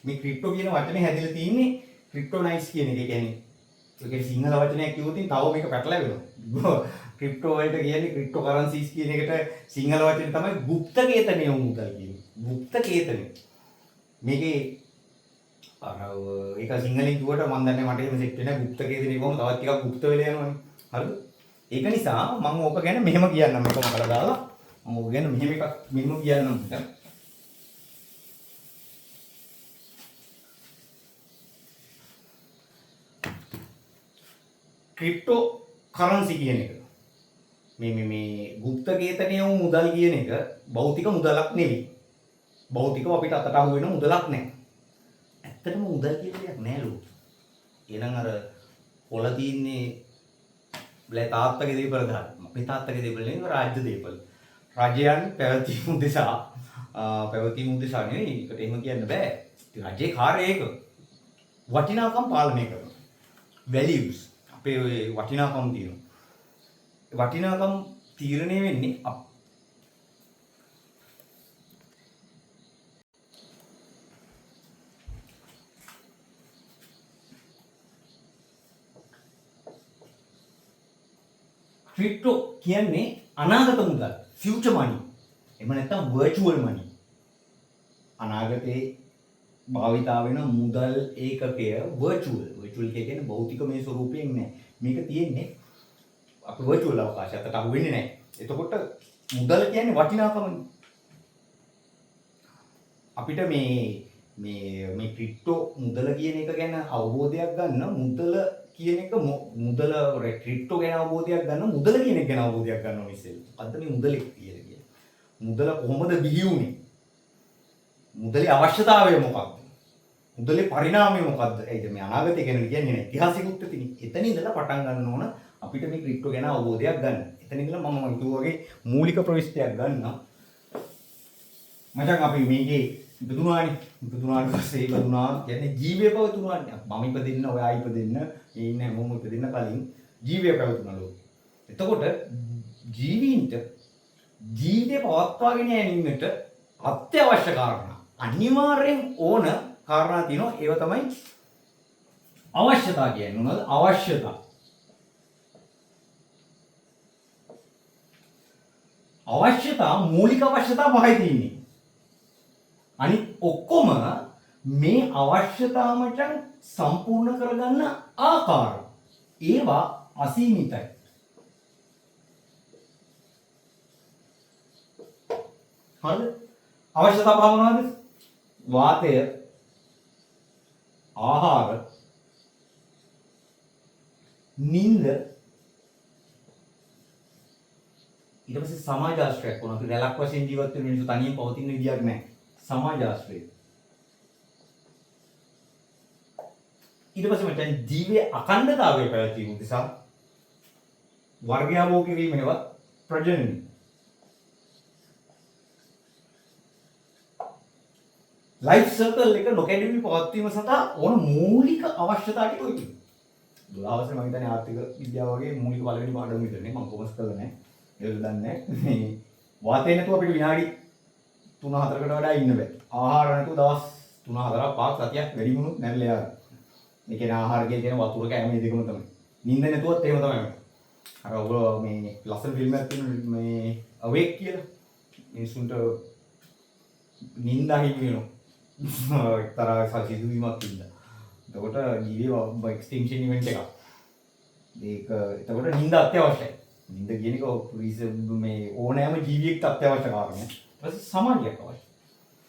මේ ක්‍රිප්ටෝ කියන වචනේ හැදිලා තියෙන්නේ ක්‍රිප්ටෝනයිස් කියන එක. කියන්නේ ඒකේ සිංහල වචනයක් කිව්වොත් තව මේක පැටලෙනවා. ක්‍රිප්ටෝ වලට කියන්නේ ක්‍රිප්ටෝ කරන්සිස් කියන එකට සිංහල වචනේ තමයි গুপ্তකේතනය මුදල් කියන්නේ. গুপ্তකේතනය. මේකේ ඒක සිංහලෙන් කිව්වට මම දන්නේ මට එහෙම සෙට් වෙන්නේ නැහැ. গুপ্তකේතනය කොහොම තවත් ටිකක් গুপ্ত වෙලා යනවනේ. හරිද? ඒක නිසා මම ඕක ගැන මෙහෙම කියන්නම් මේක මකලා දාලා මම ඕක ගැන මෙහෙම එකක් මෙහෙම කියන්නම් හිතා. ක්‍රිප්ටෝ කරන්සි කියන එක මේ গুপ্ত ගේතනීය වූ මුදල් කියන එක භෞතික මුදලක් නෙවෙයි. භෞතිකව අපිට අතට අහු වෙන මුදලක් නැහැ. ඇත්තටම මුදල් කියලා දෙයක් නැහැ ලෝකෙ. එහෙනම් අර පොළ තියන්නේ බල තාත්තගේ දේපල දාන්න. අපේ තාත්තගේ දේපල නෙවෙයි රාජ්‍ය දේපල. රජයන් පැවතීම උදෙසා නෙවෙයි. ඒකට එහෙම කියන්න බෑ. රජයේ කාර්යය ඒක. වටිනාකම් පාලනය කරනවා. values අපේ වටිනාකම් තියෙනවා. වටිනාකම් තීරණය වෙන්නේ ක්‍රිප්ටෝ කියන්නේ අනාගත මුදල් ෆියුචර් මනි. එහෙම නැත්නම් වර්චුවල් මනි. අනාගතේ භාවිතා වෙන මුදල් ඒකකය වර්චුවල්. වර්චුවල් කියන්නේ භෞතිකමය ස්වරූපයෙන් නෑ. මේක තියෙන්නේ අපේ වර්චුවල් අවකාශයට අහු වෙන්නේ නැහැ. එතකොට මුදල කියන්නේ වටිනාකමනේ. අපිට මේ ක්‍රිප්ටෝ මුදල කියන එක ගැන අවබෝධයක් ගන්න මුදල කියන එක මුදල ක්‍රිප්ටෝ ගැන අවබෝධයක් ගන්න මුදල කියන එක ගැන අවබෝධයක් ගන්න ඕනේ ඉතින්. මොකද්ද මේ මුදල කියලා කියන්නේ? මුදල කොහොමද බිහි වුනේ? මුදලේ අවශ්‍යතාවය මොකක්ද? මුදලේ පරිණාමය මොකක්ද? ඒද මේ අනාගතය ගැන කියන්නේ නේ ඉතිහාසිකුත් තියෙන්නේ. එතන ඉඳලා පටන් ගන්න ඕන අපිට මේ ක්‍රිප්ටෝ ගැන අවබෝධයක් ගන්න. එතන ඉඳලා මම වගේ මූලික ප්‍රවිෂ්ටයක් ගන්න. මචං අපි මේකේ ඉපදුනාට පස්සේ ඉපදුනා කියන්නේ ජීවය පවතුනානේ. මම ඉපදෙන්න ඔයා ඉපදෙන්න ඉන්නේ හැමෝම ඉපදෙන්න කලින් ජීවය පැවතුනා ලෝකෙ. එතකොට ජීවීන්ට ජීවිතය පවත්වාගෙන යෑමට අත්‍යවශ්‍ය කාරණා අනිවාර්යෙන් ඕන කාරණා තියෙනවා. ඒව තමයි අවශ්‍යතා කියන්නේ. මොනවද අවශ්‍යතා? අවශ්‍යතා මූලික අවශ්‍යතා පහයි තියෙන්නේ. අනිත් ඔක්කොම මේ අවශ්‍යතා මචං සම්පූර්ණ කරගන්න ආකාර ඒවා අසීමිතයි. හරිද? අවශ්‍යතා පහ මොනවද? වාතය, ආහාර, නිින්ද, ඊට පස්සේ සමාජ ආශ්‍රයක් වුණා. අපි රැලක් වශයෙන් ජීවත් වෙන මිනිස්සු තනියෙන් පවතින විදියක් නැහැ. සමාජ ආශ්‍රය. ඊට පස්සේ මචං ජීවයේ අඛණ්ඩතාවය පැවතීම නිසා වර්ගයාභෝ කිරීම හේවත් ප්‍රජනනය. ලයිෆ් සර්කල් එක නොකැඩෙමි පවත්වීම සඳහා ඕන මූලික අවශ්‍යතා ටික ඔය තියෙනවා. 12 වසරේ මම හිතන්නේ ආර්ථික විද්‍යාව වගේ මූලික පළවෙනි පාඩම විතරනේ මම කොමර්ස් කරලා නැහැ. ඒක දන්නේ නැහැ. වාතය නැතුව අපිට විනාඩි 3-4කට වඩා ඉන්න බෑ. ආහාර නැතුව දවස් 3-4ක් 5ක් සතියක් වැඩි වුණොත් නැරලා යාර. මේ කියන ආහාර කියන වතුර කෑම මේ දෙකම තමයි. නිින්ද නැතුවත් එහෙම තමයි. අර ඔයගොල්ලෝ මේ ලස්සන ෆිල්ම් එකක් තියෙනවා මේ අවේක් කියලා. මිනිසුන්ට නිින්ද හිමි වෙනවා. එක්තරා සතිදුවීමක් ඉන්න. එතකොට ජීවේ එක්ස්ටින්ක්ෂන් ඉවෙන්ට් එකක්. ඒක එතකොට නිින්ද අත්‍යවශ්‍යයි. නිින්ද කියන එක මේ ඕනෑම ජීවියෙකුට අත්‍යවශ්‍ය කාරණයක්. ඊට සමාජයක් අවශ්‍යයි.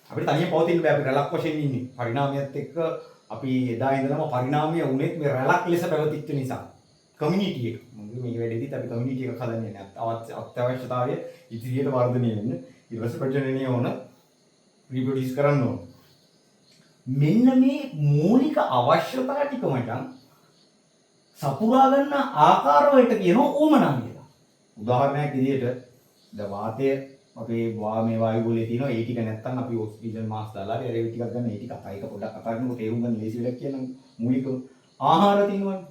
අපිට තනියෙන් පවතින්න බෑ. අපි රැලක් වශයෙන් ඉන්නේ. පරිණාමයත් එක්ක අපි එදා ඉඳලම පරිණාමය වුණෙත් මේ රැලක් ලෙස පැවතිච්ච නිසා. කමියුනිටි එක. මේ වැඩේදීත් අපි කමියුනිටි එකක් හදන්නේ නැහැ. අත්‍යවශ්‍යතාවය ඉදිරියට වර්ධනය වෙන්න. ඊට පස්සේ ප්‍රජනනය ඕන රිප්‍රොඩියුස් කරන්න ඕන. මෙන්න මේ මූලික අවශ්‍යතා ටික මචං සපුරා ගන්න ආකාර වලට කියනවා ඕමනා කියලා. උදාහරණයක් විදිහට ද වාතය අපේ මේ වායු ගෝලයේ තියෙනවා. ඒ ටික නැත්තම් අපි ඔක්සිජන් මාස් දාලා ඒ ටිකක් ගන්න. ඒ ටික අතයික පොඩ්ඩක් කතා කරනකොට තේරුම් ගන්න ලේසි වෙලක් කියන මූලිකව ආහාර තියෙනවනේ.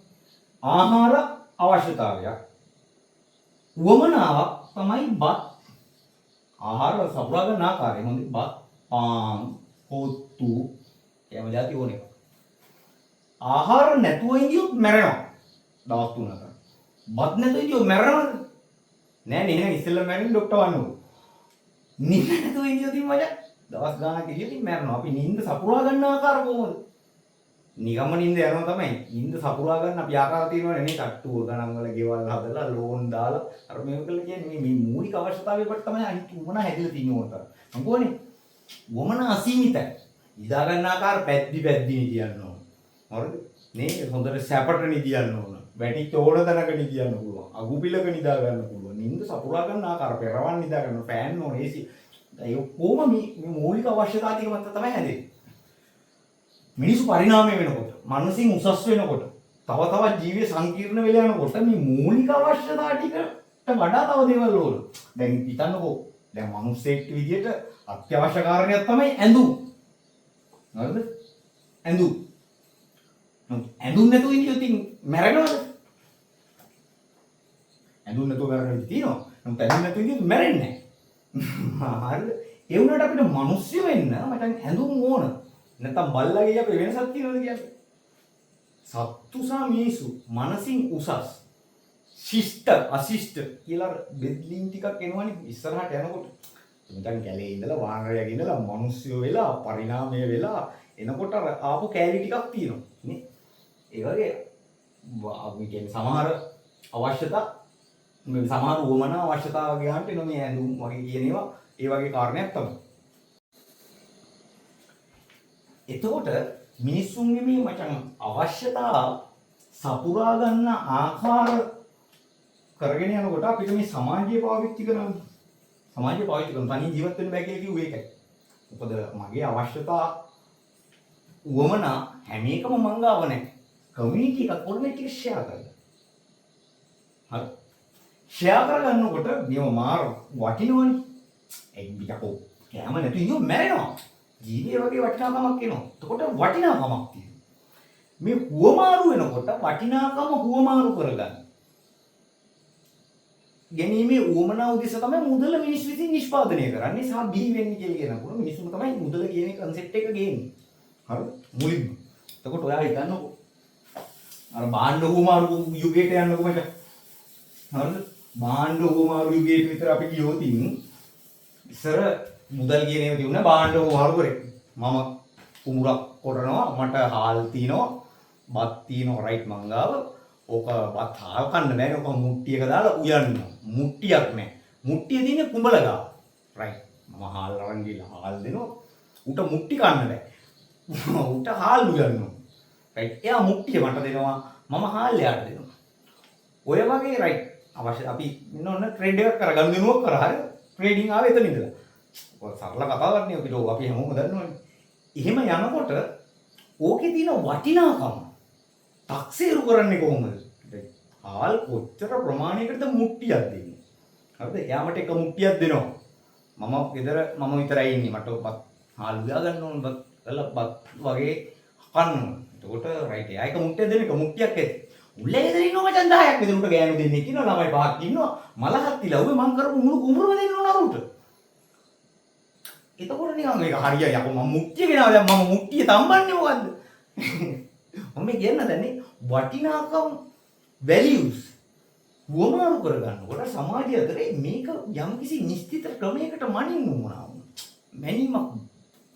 ආහාර අවශ්‍යතාවයක්. වමනාවක් තමයි බත්. ආහාර සපුරා ගන්න ආකාරය මොකද? බත්, පාන්, පොත්තු එහෙම જાති ඕන එක. ආහාර නැතුව ඉඳියොත් මැරෙනවා. දවස් 3කට. බත් නැතුව ඉඳියොත් මැරෙනවද? නෑ නේ. එහෙනම් ඉස්සෙල්ලා මැරෙන්නේ ડોක්ටර් වන්නෝ. නිින්ද නැතුව ඉඳියොත් මචං දවස් ගානක් ඉඳියොත් මැරෙනවා. අපි නිින්ද සපුරා ගන්න ආකාර කොහොමද? නිකම්ම නිින්ද යනවා තමයි. නිින්ද සපුරා ගන්න අපි ආකාර තියෙනවනේ නේ කට්ටුව ගණන් වල ගෙවල් හදලා ලෝන් දාලා අර මේක කළ කියන්නේ මේ මූලික අවශ්‍යතාවයකට තමයි අනිත් වමන හැදිලා තියෙන උන්ට. මම කියන්නේ වමන අසීමිතයි. ඉදා ගන්න ආකාර පැද්දි නිදියන්න ඕන. හරිද? නේ හොඳට සැපට නිදියන්න ඕන. වැටිච්ච ඕන තැනක නිදියන්න පුළුවන්. අගුපිලක නිදා ගන්න පුළුවන්. නිින්ද සපුරා ගන්න ආකාර පෙරවන් නිදා ගන්න ෆෑන් ඕන AC. ඒ ඔක්කොම මේ මූලික අවශ්‍යතා ටික මත තමයි හැදෙන්නේ. මිනිස්සු පරිණාමය වෙනකොට, මනසින් උසස් වෙනකොට, තව තවත් ජීවිතය සංකීර්ණ වෙලා යනකොට මේ මූලික අවශ්‍යතා ටිකට වඩා තව දේවල් ඕන. දැන් හිතන්නකෝ දැන් මිනිස්සෙක් විදියට අත්‍යවශ්‍ය කාරණයක් තමයි ඇඳුම්. හරිද? ඇඳුම්. ඇඳුම් නැතුව ඉතින් මැරෙනවද? ඇඳුම් නැතුව මැරෙන්න තියෙනවා. නමුත් ඇඳුම් නැතුව ඉතින් මැරෙන්නේ නැහැ. හරිද? ඒ වුණාට අපිට මිනිස්සු වෙන්න මට ඇඳුම් ඕන. නැත්තම් බල්ලගේ අපේ වෙනසක් තියෙනවද කියන්නේ? සත්තු සහ මිනිසු මනසින් උසස් ශිෂ්ට අශිෂ්ට කියලා බෙදලින් ටිකක් එනවනේ ඉස්සරහට යනකොට. නිකන් කැලේ ඉඳලා වානරයෙක් ඉඳලා මිනිස්සු වෙලා පරිණාමය වෙලා එනකොට ආපු කැලි ටිකක් තියෙනවා නේ. ඒ වගේ අපි කියන්නේ සමහර අවශ්‍යතා මේ සමහර වමනා අවශ්‍යතාව ගියාන්ට එන මේ ඇඳුම් වගේ කියන ඒවා ඒ වගේ කාරණයක් තමයි. එතකොට මිනිස්සුන්ගේ මේ මචං අවශ්‍යතා සපුරා ගන්න ආකාර කරගෙන යනකොට අපිට මේ සමාජය පාවිච්චි කරන්න සමාජය පාවිච්චි කරන තනිය ජීවත් වෙන්න බෑ කියලා කිව්වේ ඒකයි. මොකද මගේ අවශ්‍යතා වමන හැම එකම මං ගාව නැහැ. කමියුනිටි එකක් කොල්මෙට් එක ෂෙයා කරලා. හරි. ෂෙයා කරගන්නකොට මේව මාර වටිනවනේ. ඒක පිටකෝ කැම නැතු ඉන්නව මැරෙනවා. ජීවිතය වගේ වටිනාකමක් එනවා. එතකොට වටිනාකමක් තියෙනවා. මේ හුවමාරු වෙනකොට වටිනාකම හුවමාරු කරගන්න. ගැනීමේ උවමනා උදෙසා තමයි මුදල මිනිස් විසින් නිෂ්පාදනය කරන්නේ සහ බිහි වෙන්නේ කියලා කියනකොට මිනිස්සුම තමයි මුදල කියන කන්සෙප්ට් එක ගේන්නේ. හරිද? මුලින්ම. එතකොට ඔයා හිතන්නකෝ. අර භාණ්ඩ හුවමාරු යුගයට යන්නකෝ මචං. හරිද? භාණ්ඩ හුවමාරු යුගයට විතර අපි ගියොත් ඉස්සර මුදල් කියන ඒවා තිබුණා භාණ්ඩ හුවමාරු කරේ. මම කුඹුරක් කොටනවා මට හාල් තියනවා බත් තියනවා රයිට් මංගාව ඕක බත් හාල් කන්න බෑනේ ඕක මුට්ටියක දාලා උයන්නවා. මුට්ටියක් නෑ. මුට්ටිය තියෙන්නේ කුඹල ගාව. රයිට්. මම හාල් අරන් ගිහලා හාල් දෙනවා. උට මුට්ටි කන්න බෑ. උට හාල් උයන්නවා. රයිට්. එයා මුට්ටිය මට දෙනවා. මම හාල් එයාට දෙනවා. ඔය වගේ රයිට්. අවශ්‍ය අපි මෙන්න ට්‍රේඩ් එකක් කරගන්න දෙනුවක් කරා හරිය. ට්‍රේඩින් ආවේ එතන ඉඳලා. ඔය සරල කතාවක් නේ අපිට අපි හැමෝම දන්නවනේ. එහෙම යනකොට ඕකේ තියෙන වටිනාකම 탁සේරු කරන්නේ කොහොමද? හාල් කොච්චර ප්‍රමාණයකටද මුට්ටියක් දෙන්නේ? හරිද? එයා මට එක මුට්ටියක් දෙනවා. මම ගෙදර මම විතරයි ඉන්නේ. මට බත් හාල් උයා ගන්න ඕන බත් බත් වගේ කන්න ඕන. එතකොට රයිට් එයා එක මුට්ටියක් දෙන එක මුට්ටියක් ඇති. උල්ලේ ගෙදර ඉන්නව මචං 10ක් විතර උට ගෑනු දෙන්නෙක් ඉන්නවා ළමයි පහක් ඉන්නවා. මලහත් තිලා උඹ මං කරපු මුළු කුඹුරම දෙන්න ඕන අරුට. එතකොට නිකන් මේක හරියයි යකෝ මම මුට්ටිය ගෙනාවා දැන් මම මුට්ටිය තම්බන්නේ මොකද්ද? මම කියන්න දන්නේ වටිනාකම් values වමාරු කරගන්නකොට සමාජය අතරේ මේක යම්කිසි නිශ්චිත ක්‍රමයකට මනින්න උවමනා මැනීමක්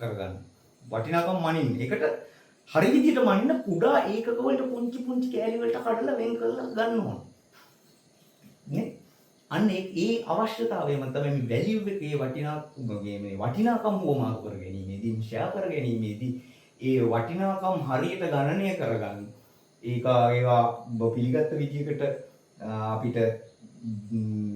කරගන්න වටිනාකම් මනින්න ඒකට හරි විදිහට මනින්න කුඩා ඒකක වලට පුංචි පුංචි කෑලි වලට කඩලා වෙන් කරලා ගන්න ඕන නේ අන්න ඒ අවශ්‍යතාවයම තමයි මේ value එකේ වටිනාකම් වමාරු කර ගැනීමේදී ෂෙයා කර ගැනීමේදී ඒ වටිනාකම් හරියට ගණනය කරගන්න ඒක ඒවා පිළිගත්ත විදිහකට අපිට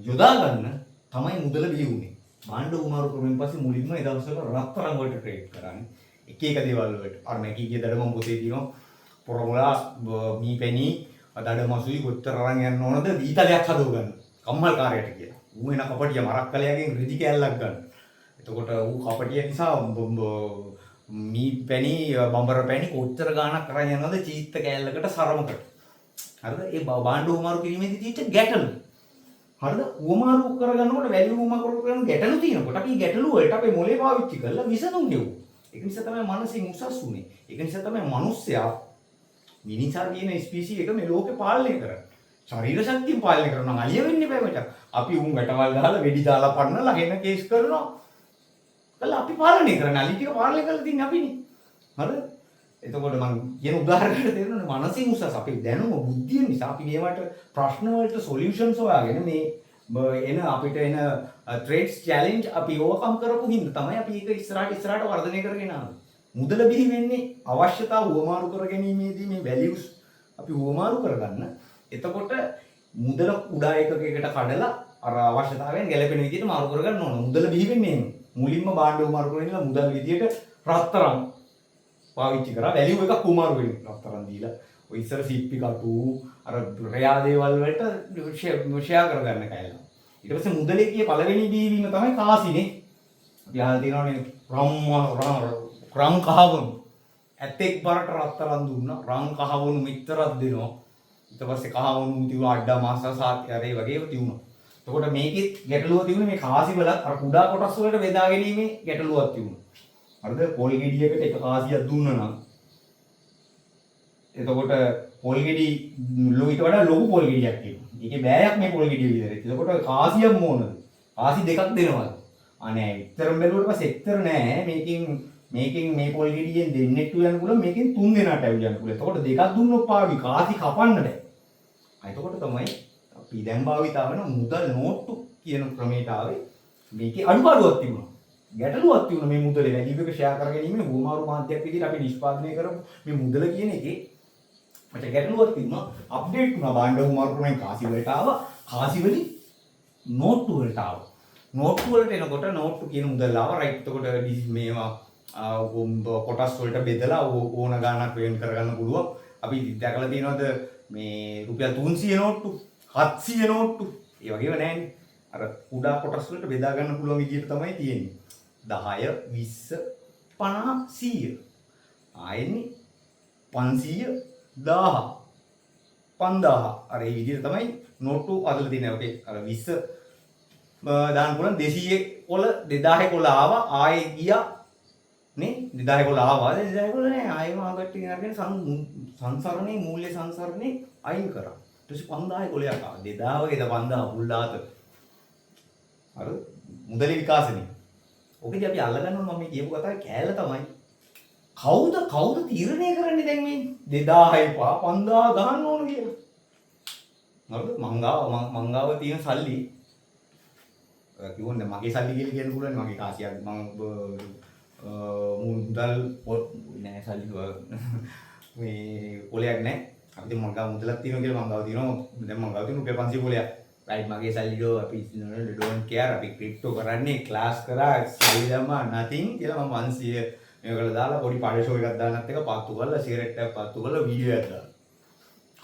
යොදා ගන්න තමයි මුදල බිහි වුනේ. භාණ්ඩ උමාරු ක්‍රමෙන් පස්සේ මුලින්ම ඒ දවස්වල රත්තරන් වලට ට්‍රේඩ් කරන්නේ. එක එක දේවල් වලට. අර මැකීගේ දඩමම් පොතේ තියෙනවා පොරමුලා මීපැණි දඩමසුයි කොච්චර අරන් යන්න ඕනද දීතලයක් හදව ගන්න. කම්මල් කාර්යයට කියලා. ඌ එන කපටිය මරක් කලයාගෙන් රිදි කෑල්ලක් ගන්න. එතකොට ඌ කපටිය නිසා මී පැණි බඹර පැණි කොච්චර ගාණක් කරන් යනවද චීත්ත කෑල්ලකට සරමකට. හරිද? ඒ භාණ්ඩ උමාරු කිරීමේදී තියෙච්ච ගැටලු. හරිද? උමාරු කරගන්නකොට වැලියු උමාරු කරන ගැටලු තියෙනකොට අපි ගැටලු වලට අපේ මොලේ පාවිච්චි කරලා විසඳුම් ගෙවුවා. ඒක නිසා තමයි මනසින් උසස් වුනේ. ඒක නිසා තමයි මිනිස්සයා මිනිසා කියන ස්පීසි එක මේ ලෝකේ පාලනය කරන්නේ. ශරීර ශක්තියෙන් පාලනය කරනවා නම් අලිය වෙන්නේ බෑ මචං. අපි උන් වැටවල් ගහලා වෙඩි දාලා පන්නලා හෙන කේස් කරනවා. කළා අපි පාලනය කරන්නේ අලි ටික පාලනය කරලා තින්නේ අපිනේ. හරිද? එතකොට මම කියන උදාහරණයක් තේරෙනවනේ මනසින් උසස් අපේ දැනුම බුද්ධිය නිසා අපි මේවට ප්‍රශ්න වලට සොලියුෂන්ස් හොයාගෙන මේ එන අපිට එන ට්‍රේඩ්ස් චැලෙන්ජ් අපි ඕවර්කම් කරපු හින්දා තමයි අපි ඒක ඉස්සරහට වර්ධනය කරගෙන ආවේ. මුදල බිහි වෙන්නේ අවශ්‍යතාව උවමාරු කර ගැනීමේදී මේ වැලියුස් අපි උවමාරු කරගන්න. එතකොට මුදල කුඩා එකකයකට කඩලා අර අවශ්‍යතාවයෙන් ගැලපෙන විදිහට මාරු කරගන්න ඕන. මුදල බිහි වෙන්නේ මුලින්ම භාණ්ඩ උවමාරු කරගෙන මුදල් විදිහට රත්තරන් පාවිච්චි කරා වැලියු එකක් උවමාරු වෙන්නේ රත්තරන් දීලා. ඔය ඉස්සර සිප්පි කටු අර රෙයා දේවල් වලට ෂෙයා කරගන්න කැලලා. ඊට පස්සේ මුදලේ කිය පළවෙනි බීවීම තමයි කාසිනේ. අපි අහලා තියෙනවානේ රන් කහවණු ඇතෙක් බරට රත්තරන් දුන්නා රන් කහවණු මෙච්චරක් දෙනවා ඊට පස්සේ කහවණු තියුණා අඩ මාස සාත්‍යරේ වගේ තියුණා. එතකොට මේකෙත් ගැටලුව තියුණේ මේ කාසි වල අර කුඩා කොටස් වලට බෙදා ගැනීමේ ගැටලුවක් තියුණා. හරිද? පොල් ගෙඩියකට එක කාසියක් දුන්නා නම් එතකොට පොල් ගෙඩි ඊට වඩා ලොකු පොල් ගෙඩියක් තියෙනවා. ඒකේ බෑයක් මේ පොල් ගෙඩිය විතරයි. එතකොට කාසියක් මොනද? කාසි දෙකක් දෙනවා. අනේ විතරම බැලුවට පස්සේ එක්තර නෑ මේකෙන් මේ පොල් ගෙඩියෙන් දෙන්නෙක් යන්න පුළුවන් මේකෙන් තුන් දෙනාට ඇවිල්ලා යන්න පුළුවන්. එතකොට දෙකක් දුන්නොත් පාවි කාසි කපන්න බෑ. එතකොට තමයි අපි දැන් භාවිතා වෙන මුදල් නෝට්ටු කියන ක්‍රමයට ආවේ. මේකේ අඩුපාඩුවක් තිබුණා. ගැටලුවක් තිබුණා මේ මුදලේ වැලියු එක ෂෙයා කරගැනීමේ හුවමාරු මාධ්‍යයක් විදිහට අපි නිෂ්පාදනය කරපු මේ මුදල කියන එකේ මට ගැටලුවක් තිබුණා. අප්ඩේට් වුණා භාණ්ඩ හුවමාරු ක්‍රමෙන් කාසි වලට ආවා. කාසි වලින් නෝට්ටු වලට ආවා. නෝට්ටු වලට එනකොට නෝට්ටු කියන මුදල් ආවා. රයිට්. එතකොට මේවා කොටස් වලට බෙදලා ඕන ගාණක් වෙන් කරගන්න පුළුවන්. අපි දැකලා තියෙනවද මේ රුපියල් 300 නෝට්ටු 700 නෝට්ටු ඒ වගේම නෑනේ. අර කුඩා කොටස් වලට බෙදා ගන්න පුළුවන් විදිහට තමයි තියෙන්නේ. 10 20 50 100 ආයෙන්නේ 500 1000 5000 අර මේ විදිහට තමයි නෝට්ටු අදලා තියෙන්නේ. ඔකේ අර 20 දාන්න පුළුවන් 200 කොළ 2000 කොළ ආවා ආයෙ ගියා නේ 2000 කොළ ආවා 2000 කොළ නෑ ආයෙම ආගට්ටි ගෙනගෙන සංසරණේ මූල්‍ය සංසරණේ අයින් කරා. ඊට පස්සේ 5000 කොළයක් ආවා 2000 වගේද 5000 පුල්ලාත අර මුදලේ විකාශනේ. ඔකදී අපි අල්ලගන්න ඕන මම මේ කියපු කතාවේ කෑල්ල තමයි කවුද තීරණය කරන්නේ දැන් මේ 2000 එපා 5000 ගහන්න ඕන කියලා. හරිද? මංගාව තියෙන සල්ලි කිව්වොත් මගේ සල්ලි කියලා කියන්න පුළුවන් මගේ කාසියක් මම මුදල් නෑ සල්ලි මේ කොලයක් නෑ. අපි දැන් මංගාව මුදලක් තියෙනවා කියලා මංගාව තියෙනවා දැන් මංගාව තියෙන රුපියල් 500 කොලයක්. රයිට් මගේ සල්ලි දෝ අපි ඩෝන්ට් කෙයාර් අපි ක්‍රිප්ටෝ කරන්නේ ක්ලාස් කරා සල්ලි දැම්මා nothing කියලා මම 500 මේකල දාලා පොඩි පාඩේ ෂෝ එකක් දාන්නත් එක පත්තු කරලා සිගරට් එකක් පත්තු කරලා වීඩියෝ එකක් දාලා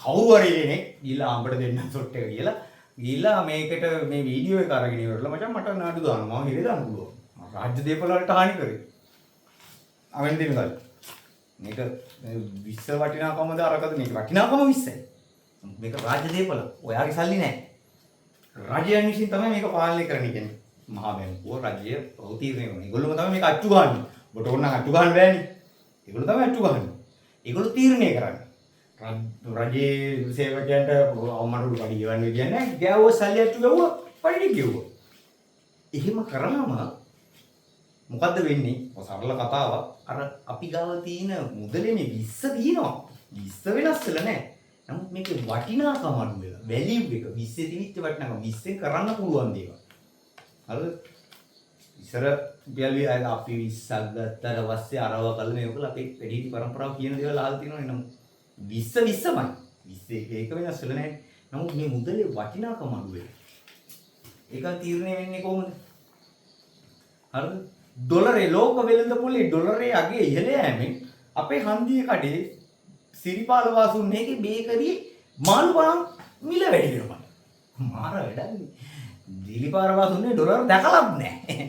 කවුරු හරි එන්නේ ගිහලා ආඹට දෙන්න සොට් එක කියලා ගිහලා මේකට මේ වීඩියෝ එක අරගෙන ඉවරලා මචං මට නාඩු දානවා මම හිරේ දාන්න පුළුවන් රාජ්‍ය දේපල වලට හානි කරේ අවෙන් දෙන්න ගල් මේක 20 වටිනාකමද අරකද මේක වටිනාකම 20යි මේක රාජ්‍ය දේපල ඔයාගේ සල්ලි නෑ රජයන් විසින් තමයි මේක පාලනය කරන්නේ කියන්නේ මහා බැංකුව රජය ප්‍රතිතීරණය කරනවා ඒගොල්ලෝම තමයි මේක අච්චු ගහන්නේ ඔබට ඕන නම් අච්චු ගහන්න බෑනේ ඒගොල්ලෝ තමයි අච්චු ගහන්නේ ඒගොල්ලෝ තීරණය කරන්නේ රජයේ සේවකයන්ට අවමඩු කඩි ගෙවන්න විදියක් නැහැ ගෑවුව සල්ලි අච්චු ගවුවා පඩි ගෙවුවා එහෙම කරාම මොකද්ද වෙන්නේ සරල කතාවක් අර අපි ගාව තියෙන මුදලේ මේ 20 තියෙනවා 20 වෙනස් වෙලා නැහැ නමුත් මේකේ වටිනාකම අඩු වෙලා වැලියු එක 20 තිබිච්ච වටිනාකම 20 කරන්න පුළුවන් දේවල්. හරිද? ඉස්සර රුපියල් අපි 20ක් ගත්තාට පස්සේ අරව කළ මේකල අපේ වැඩිහිටි පරම්පරාව කියන දේවල් අහලා තියෙනවනේ නමුත් 20 20මයි. 20 එක වෙනස් වෙලා නැහැ. නමුත් මේ මුදලේ වටිනාකම අඩු වෙලා. ඒක තීරණය වෙන්නේ කොහොමද? හරිද? ඩොලරේ ලෝක වෙළඳ පොලේ ඩොලරේ අගේ ඉහළ යෑමෙන් අපේ හන්දියේ කඩේ සිරිපාල වාසුන් මේකේ බේකරියේ මාළු පාන් මිල වැඩි වෙනවා. මාර වැඩන්නේ. දිලිපාර වාසුන්නේ ඩොලර් දැකලත් නැහැ.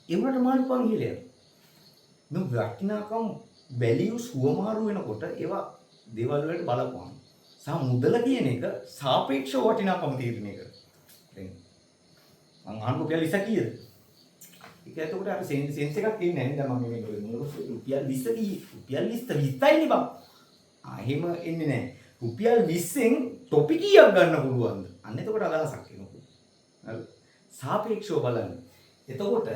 ඒ වුණාට මාළු පාන් ඉහළ යනවා. මේ වටිනාකම් වැලියුස් හුවමාරු වෙනකොට ඒවා දේවල් වලට බලපෑම. සහ මුදල කියන එක සාපේක්ෂව වටිනාකම තීරණය කරනවා. දැන් මං අහන්න රුපියල් 20 කීයද? ඒක එතකොට අර සෙන්ස් එකක් ඉන්නේ නැහැ නේද මම මේ රුපියල් 20 කී රුපියල් 20යිනේ බං. එහෙම එන්නේ නැහැ. රුපියල් 20න් ටොපි කීයක් ගන්න පුළුවන්ද? අන්න එතකොට අදහසක් එනවා. හරි. සාපේක්ෂව බලන්න. එතකොට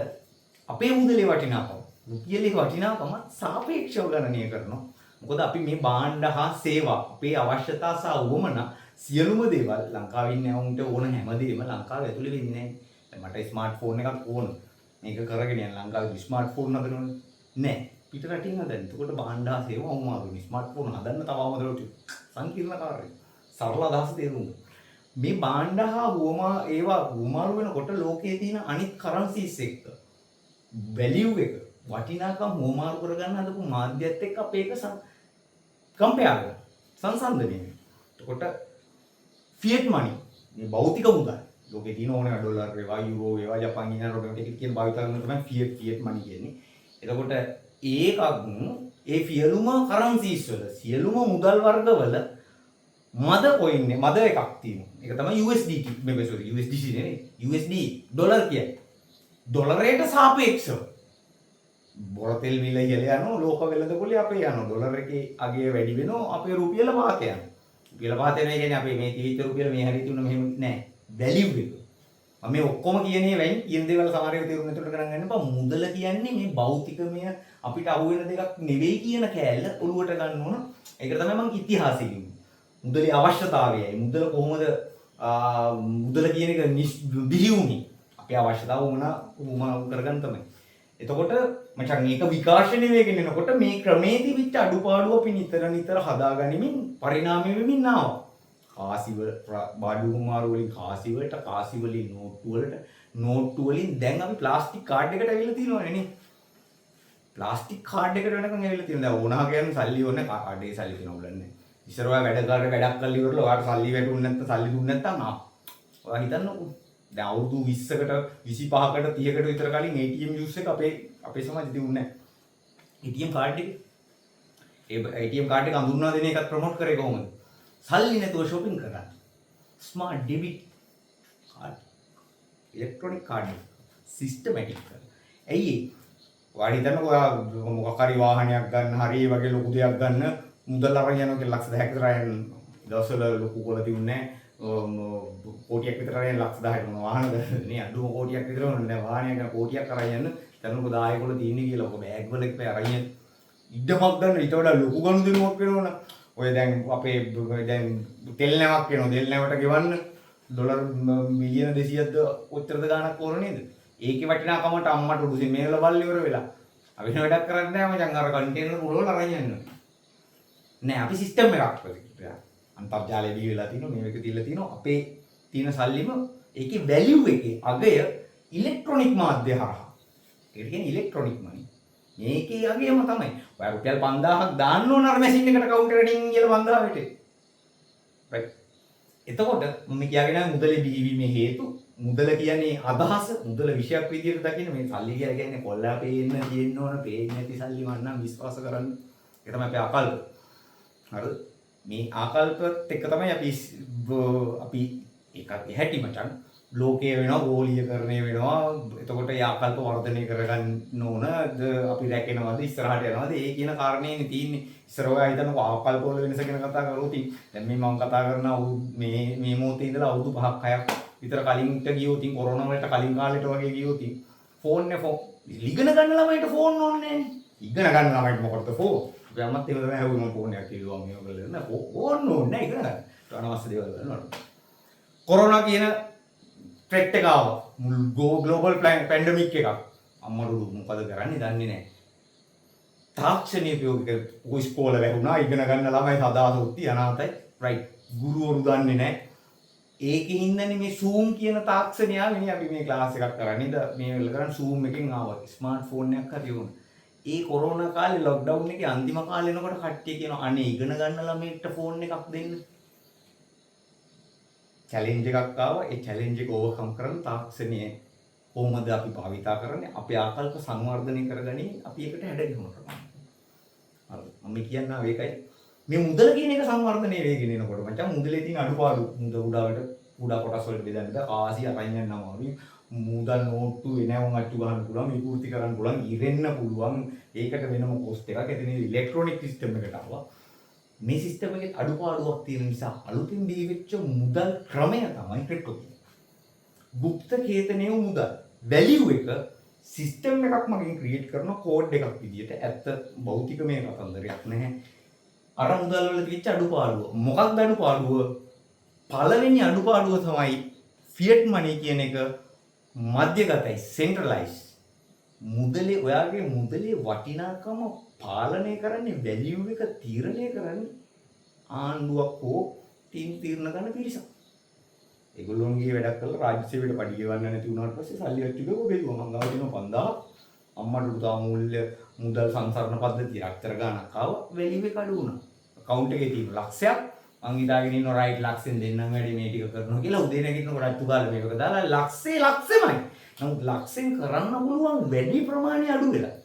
අපේ මුදලේ වටිනාකම රුපියලේ වටිනාකම සාපේක්ෂව ගණනය කරනවා. මොකද අපි මේ භාණ්ඩ හා සේවා අපේ අවශ්‍යතා සහ උවමනා සියලුම දේවල් ලංකාවේ ඉන්න උන්ට ඕන හැමදේම ලංකාවේ ඇතුලේ වෙන්නේ නැහැ. මට ස්මාර්ට්ෆෝන් එකක් ඕන. මේක කරගෙන යන්න ලංකාවේ ස්මාර්ට්ෆෝන් හදනවනේ. නෑ. පිට රටින් හදන්නේ. එතකොට භාණ්ඩ හා සේවා අමාරුයි. ස්මාර්ට්ෆෝන් හදන්න තව අමාරුයි. සංකීර්ණ කාර්යය. සරල අදහස තේරුම් ගන්න. මේ භාණ්ඩ හා උවමා ඒවා උමාරු වෙනකොට ලෝකයේ තියෙන අනිත් කරන්සිස් එක්ක වැලියු එක වටිනාකම් උමාරු කරගන්න හදපු මාධ්‍යත් එක්ක අපි ඒක කම්පෙයාර් කරනවා. සංසන්දනය. එතකොට ෆියට් මනි මේ භෞතික මුදල් ලෝකේ තියෙන ඕනේ ඩොලර් වේවා යුරෝ වේවා ජපාන් ඉන්න රොබෝටික් කියන භාවිත කරන තමයි ෆියට් මනි කියන්නේ. එතකොට ඒකක් ඒ සියලුම කරන්සිස් වල සියලුම මුදල් වර්ගවල මද කොයින් මද එකක් තියෙනවා. ඒක තමයි USDT මේ සෝරි USDC නෙවෙයි USD ඩොලර් කියන්නේ. ඩොලරයට සාපේක්ෂව බොර තෙල් මිල ඉහළ යනවා ලෝක වෙළඳ පොලේ අපේ යනවා. ඩොලර් එකේ අගය වැඩි වෙනවා අපේ රුපියල වාත යනවා. රුපියල වාත වෙනවා කියන්නේ අපේ මේ තීවිත රුපියල මේ හැටි තුන මෙහෙම නෑ. වැලියු එක. මේ ඔක්කොම කියන්නේ වෙන් කියන දේවල් සමහරව තේරුම් ගන්නට කරන් ගන්න එපා. මුදල කියන්නේ මේ භෞතිකමය අපිට අහු වෙන දෙයක් නෙවෙයි කියන කෑල්ල ඔලුවට ගන්න ඕන. ඒකට තමයි මම ඉතිහාසය කිව්වේ. මුදලේ අවශ්‍යතාවයයි. මුදල කොහොමද මුදල කියන එක බිහි වුනේ. අපේ අවශ්‍යතාව වුණා කරගන්න තමයි. එතකොට මචං මේක විකාශනය වෙගෙන යනකොට මේ ක්‍රමේදී විච්ච අඩුපාඩු අපි නිතර හදාගනිමින් පරිණාමය වෙමින් ආවා. කාසිව බාඩු කුමාරු වලින් කාසි වලට කාසි වලින් නෝට්ටු වලින් දැන් අපි ප්ලාස්ටික් කාඩ් එකට ඇවිල්ලා තියෙනවනේ නේ. ප්ලාස්ටික් කාඩ් එකට වෙනකන් ඇවිල්ලා තියෙනවා. දැන් ඕනා කියන්නේ සල්ලි ඕනේ කාඩේ සල්ලි කියන උලන්නේ. ඉස්සර ඔයා වැඩ කරලා ඉවරලා ඔයාට සල්ලි වැටුනේ නැත්නම් සල්ලි දුන්නේ නැත්නම් ඔයා හිතන්නකෝ. දැන් අවුරුදු 20කට 25කට 30කට විතර කලින් ATM යූස් එක අපේ සමාජෙ තිබුණේ නැහැ. ATM කාඩ් එක ATM කාඩ් එක අඳුන්වා දෙන එකත් ප්‍රොමෝට් කරේ කොහොමද? සල්ලි නැතුව shopping කරන්න. ස්මාර්ට් ඩෙබිට් කාඩ් ඉලෙක්ට්‍රොනික කාඩ් සිස්ටමැටික් කරලා. ඇයි ඒ? ඔයාලා හිතන්නකෝ ඔයා මොකක් හරි වාහනයක් ගන්න හරි ඒ වගේ ලොකු දෙයක් ගන්න මුදල් අරන් යනවා කියලා ලක්ෂ 10ක විතර යන දවස්වල ලොකු කොල තිබුණේ නැහැ. කෝටියක් විතර යන ලක්ෂ 10කට මොන වාහන ගන්නද නේ අඩුම කෝටියක් විතර නෑ වාහනයක් ගන්න කෝටියක් අරන් යන්න දැනුකෝ 10 කොල තියෙන්නේ කියලා ඔක බෑග් වල එක්ක අරන් යන්න ඉඩමක් ගන්න ඊට වඩා ලොකු ගනුදෙනුවක් වෙනවනේ. ඔය දැන් අපේ දැන් තෙල් නැවක් වෙනවා. තෙල් නැවට ගෙවන්න ඩොලර් මිලියන 200ක්ද ඔච්චරද ගාණක් ඕන නේද? ඒකේ වටිනාකමට අම්මට උඩුසින් මේවල බල් ඉවර වෙලා. අපි වෙන වැඩක් කරන්නේ නැහැ මචං අර කන්ටේනර් පුරවල අරන් යන්න. නෑ අපි සිස්ටම් එකක් කරලා. අන්තර්ජාලය දී වෙලා තිනවා මේක තියලා තිනවා අපේ තියෙන සල්ලිම ඒකේ වැලියු එකේ අගය ඉලෙක්ට්‍රොනික මාධ්‍ය හරහා. ඒකට කියන්නේ ඉලෙක්ට්‍රොනික මනි. මේකේ අගයම තමයි. ඔයා රුපියල් 5000ක් දාන්න ඕන අර මැෂින් එකට කවුන්ටර් එකකින් කියලා 5000ට. රයිට්. එතකොට මම කියගෙන මුදලේ බිහිවීමේ හේතු මුදල කියන්නේ අදහස මුදල විෂයක් විදිහට දකින්න මේ සල්ලි කියලා කියන්නේ කොල්ලා පේන්න තියෙන්න ඕන පේන්නේ නැති සල්ලි මන්නම් විශ්වාස කරන්න. ඒක තමයි අපේ අකල්ප. හරිද? මේ ආකල්පත් එක්ක තමයි අපි ඒකත් හැටි මචං ලෝකයේ වෙනවා ගෝලීයකරණය වෙනවා. එතකොට ඒ ආකල්ප වර්ධනය කරගන්න ඕන අපි රැකෙනවද ඉස්සරහට යනවද ඒ කියන කාරණේනේ තියෙන්නේ. ඉස්සර ඔයා හිතන්නකෝ ආකල්ප වල වෙනස ගැන කතා කරලා දැන් මේ මම කතා කරන මේ මොහොතේ ඉඳලා අවුරුදු 5ක් 6ක් විතර කලින්ට ගියොත් කොරෝනා වලට කලින් කාලෙට වගේ ගියොත් ෆෝන් ඉගෙන ගන්න ළමයිට ෆෝන් ඕනේ නැහැ. ඉගෙන ගන්න ළමයිට මොකටද ෆෝන්? ගමත් එහෙම තමයි හවුම ෆෝන් එකක් කිව්වා මේක කරලා නෑ ඕන්න ඕනේ නෑ ඉගෙන ගන්න. අනවශ්‍ය දේවල් කරනවා. කොරෝනා කියන ට්‍රෙට් එක ආවා. මුළු ග්ලෝබල් පැන්ඩමික් එකක්. අම්මඩු මොකද කරන්නේ දන්නේ නෑ. තාක්ෂණීය ප්‍රයෝගික ඉස්කෝල වැහුණා ඉගෙන ගන්න ළමයි සදාසොත්ති අනාතයි. රයිට්. ගුරුවරු දන්නේ නෑ. ඒකේ ඉන්නනේ මේ Zoom කියන තාක්ෂණය ආවේ අපි මේ ක්ලාස් එකක් කරන්නේ. මේ වෙල කරන් Zoom එකෙන් ආවා. ස්මාර්ට්ෆෝන් එකක් හරි වුණා. ඒ කොරෝනා කාලේ ලොක්ඩවුන් එකේ අන්තිම කාලේ එනකොට කට්ටිය කියනවා අනේ ඉගෙන ගන්න ළමයින්ට ෆෝන් එකක් දෙන්න. චැලෙන්ජ් එකක් ආවා. ඒ චැලෙන්ජ් එක ඕවර්කම් කරන්න තාක්ෂණය කොහොමද අපි භාවිතා කරන්නේ? අපේ ආකල්ප සංවර්ධනය කරගන්නේ අපි එකට හැඩගැහෙන්න තමයි. හරි. මම කියන්නා ඒකයි. මේ මුදල කියන එක සංවර්ධනය වෙගෙන එනකොට මචං මුදලේ තියෙන අඩුපාඩු මුද උඩා කොටස් වලට බෙදන්න බෑ. ආසිය අරන් යන්න අමාරුයි. මුදල් නෝට්ටු එනවම අච්චු ගන්න පුළුවන් විකෘති කරන්න පුළුවන් ඉරෙන්න පුළුවන් ඒකට වෙනම කොස්ට් එකක් එතන ඉලෙක්ට්‍රොනික සිස්ටම් එකට ආවා මේ සිස්ටම් එකේ අඩුපාඩුවක් තියෙන නිසා අලුතින් දීවිච්ච මුදල් ක්‍රමය තමයි ක්‍රිප්ටෝ කියන්නේ. গুপ্ত කේතනයේ මුදල් වැලියු එක සිස්ටම් එකක් මගෙන් ක්‍රියේට් කරන කෝඩ් එකක් විදියට ඇත්ත භෞතිකමය කතන්දරයක් නැහැ. අර මුදල් වල තිබිච්ච අඩුපාඩුව. මොකක්ද අඩුපාඩුව? පළවෙනි අඩුපාඩුව තමයි ෆියට් මනි කියන එක මධ්‍යගතයි, සෙන්ට්‍රලයිස්. මුදලේ ඔයාගේ මුදලේ වටිනාකම පාලනය කරන්නේ, වැලියු එක තීරණය කරන්නේ ආණ්ඩුවක් හෝ තීරණ ගන්න පිරිසක්. ඒගොල්ලෝන්ගේ වැඩක් කරලා රාජ්‍ය සේවයට පඩි ගෙවන්න නැති වුණාට පස්සේ සල්ලි අච්චුකව බෙදුවා. මං ගාව තියෙනවා 5000. අම්මට පුතා මුදල් සංසරණ පද්ධතිය අක්තර ගානක් ආවා. වැලියු එක අඩු වුණා. account එකේ තියෙන ලක්ෂයක් මං හිතාගෙන ඉන්නවා රයිට් ලක්ෂෙන් දෙන්නම් වැඩි මේ ටික කරනවා කියලා. උදේ නැගිටිනකොට රජ්ජු ගාලා මේක දාලා ලක්ෂෙමයි. නමුත් ලක්ෂෙන් කරන්න පුළුවන් වැඩි ප්‍රමාණය අඩු වෙලා.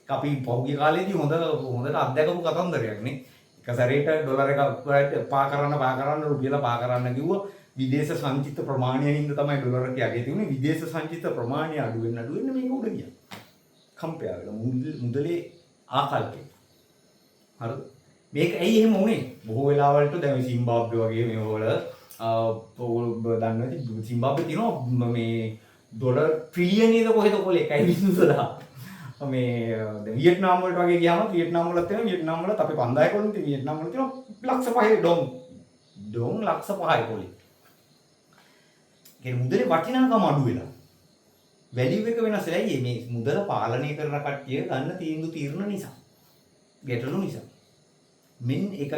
අපි පෞද්ගලික කාලේදී හොඳට අත්දැකපු කතන්දරයක් නේ. එක සැරේට ඩොලර් එක පා කරන්න රුපියල පා කරන්න කිව්වා. විදේශ සංචිත ප්‍රමාණයෙන් තමයි ඩොලර් එක යගේ තිබුණේ. විදේශ සංචිත ප්‍රමාණය අඩු වෙන්න මේක උඩ ගියා. කම්පෙයාර මුදලේ ආකල්පය. හරිද? මේක ඇයි එහෙම වුනේ? බොහෝ වෙලාවලට දැන් සිම්බාබ්වේ වගේ මේවල ඔයගොල්ලෝ දන්නේ නැති සිම්බාබ්වේ තියෙනවා මේ ඩොලර් ට්‍රිලියනේද කොහෙද කොලේ 1.0 මේ දැන් වියට්නාම් වලට වගේ ගියාම වියට්නාම් වලත් තියෙනවා. වියට්නාම් වලත් අපේ 5000 කොලේ තියෙන වියට්නාම් වල තියෙනවා ලක්ෂ 5 ඩොං ලක්ෂ 5 කොලේ. ඒ මුදලේ වටිනාකම අඩු වෙලා. වැලියු එක වෙනස් වෙලා මේ මුදල පාලනය කරන කට්ටිය ගන්න තීරණ නිසා. ගැටලු නිසා. මෙන්න එක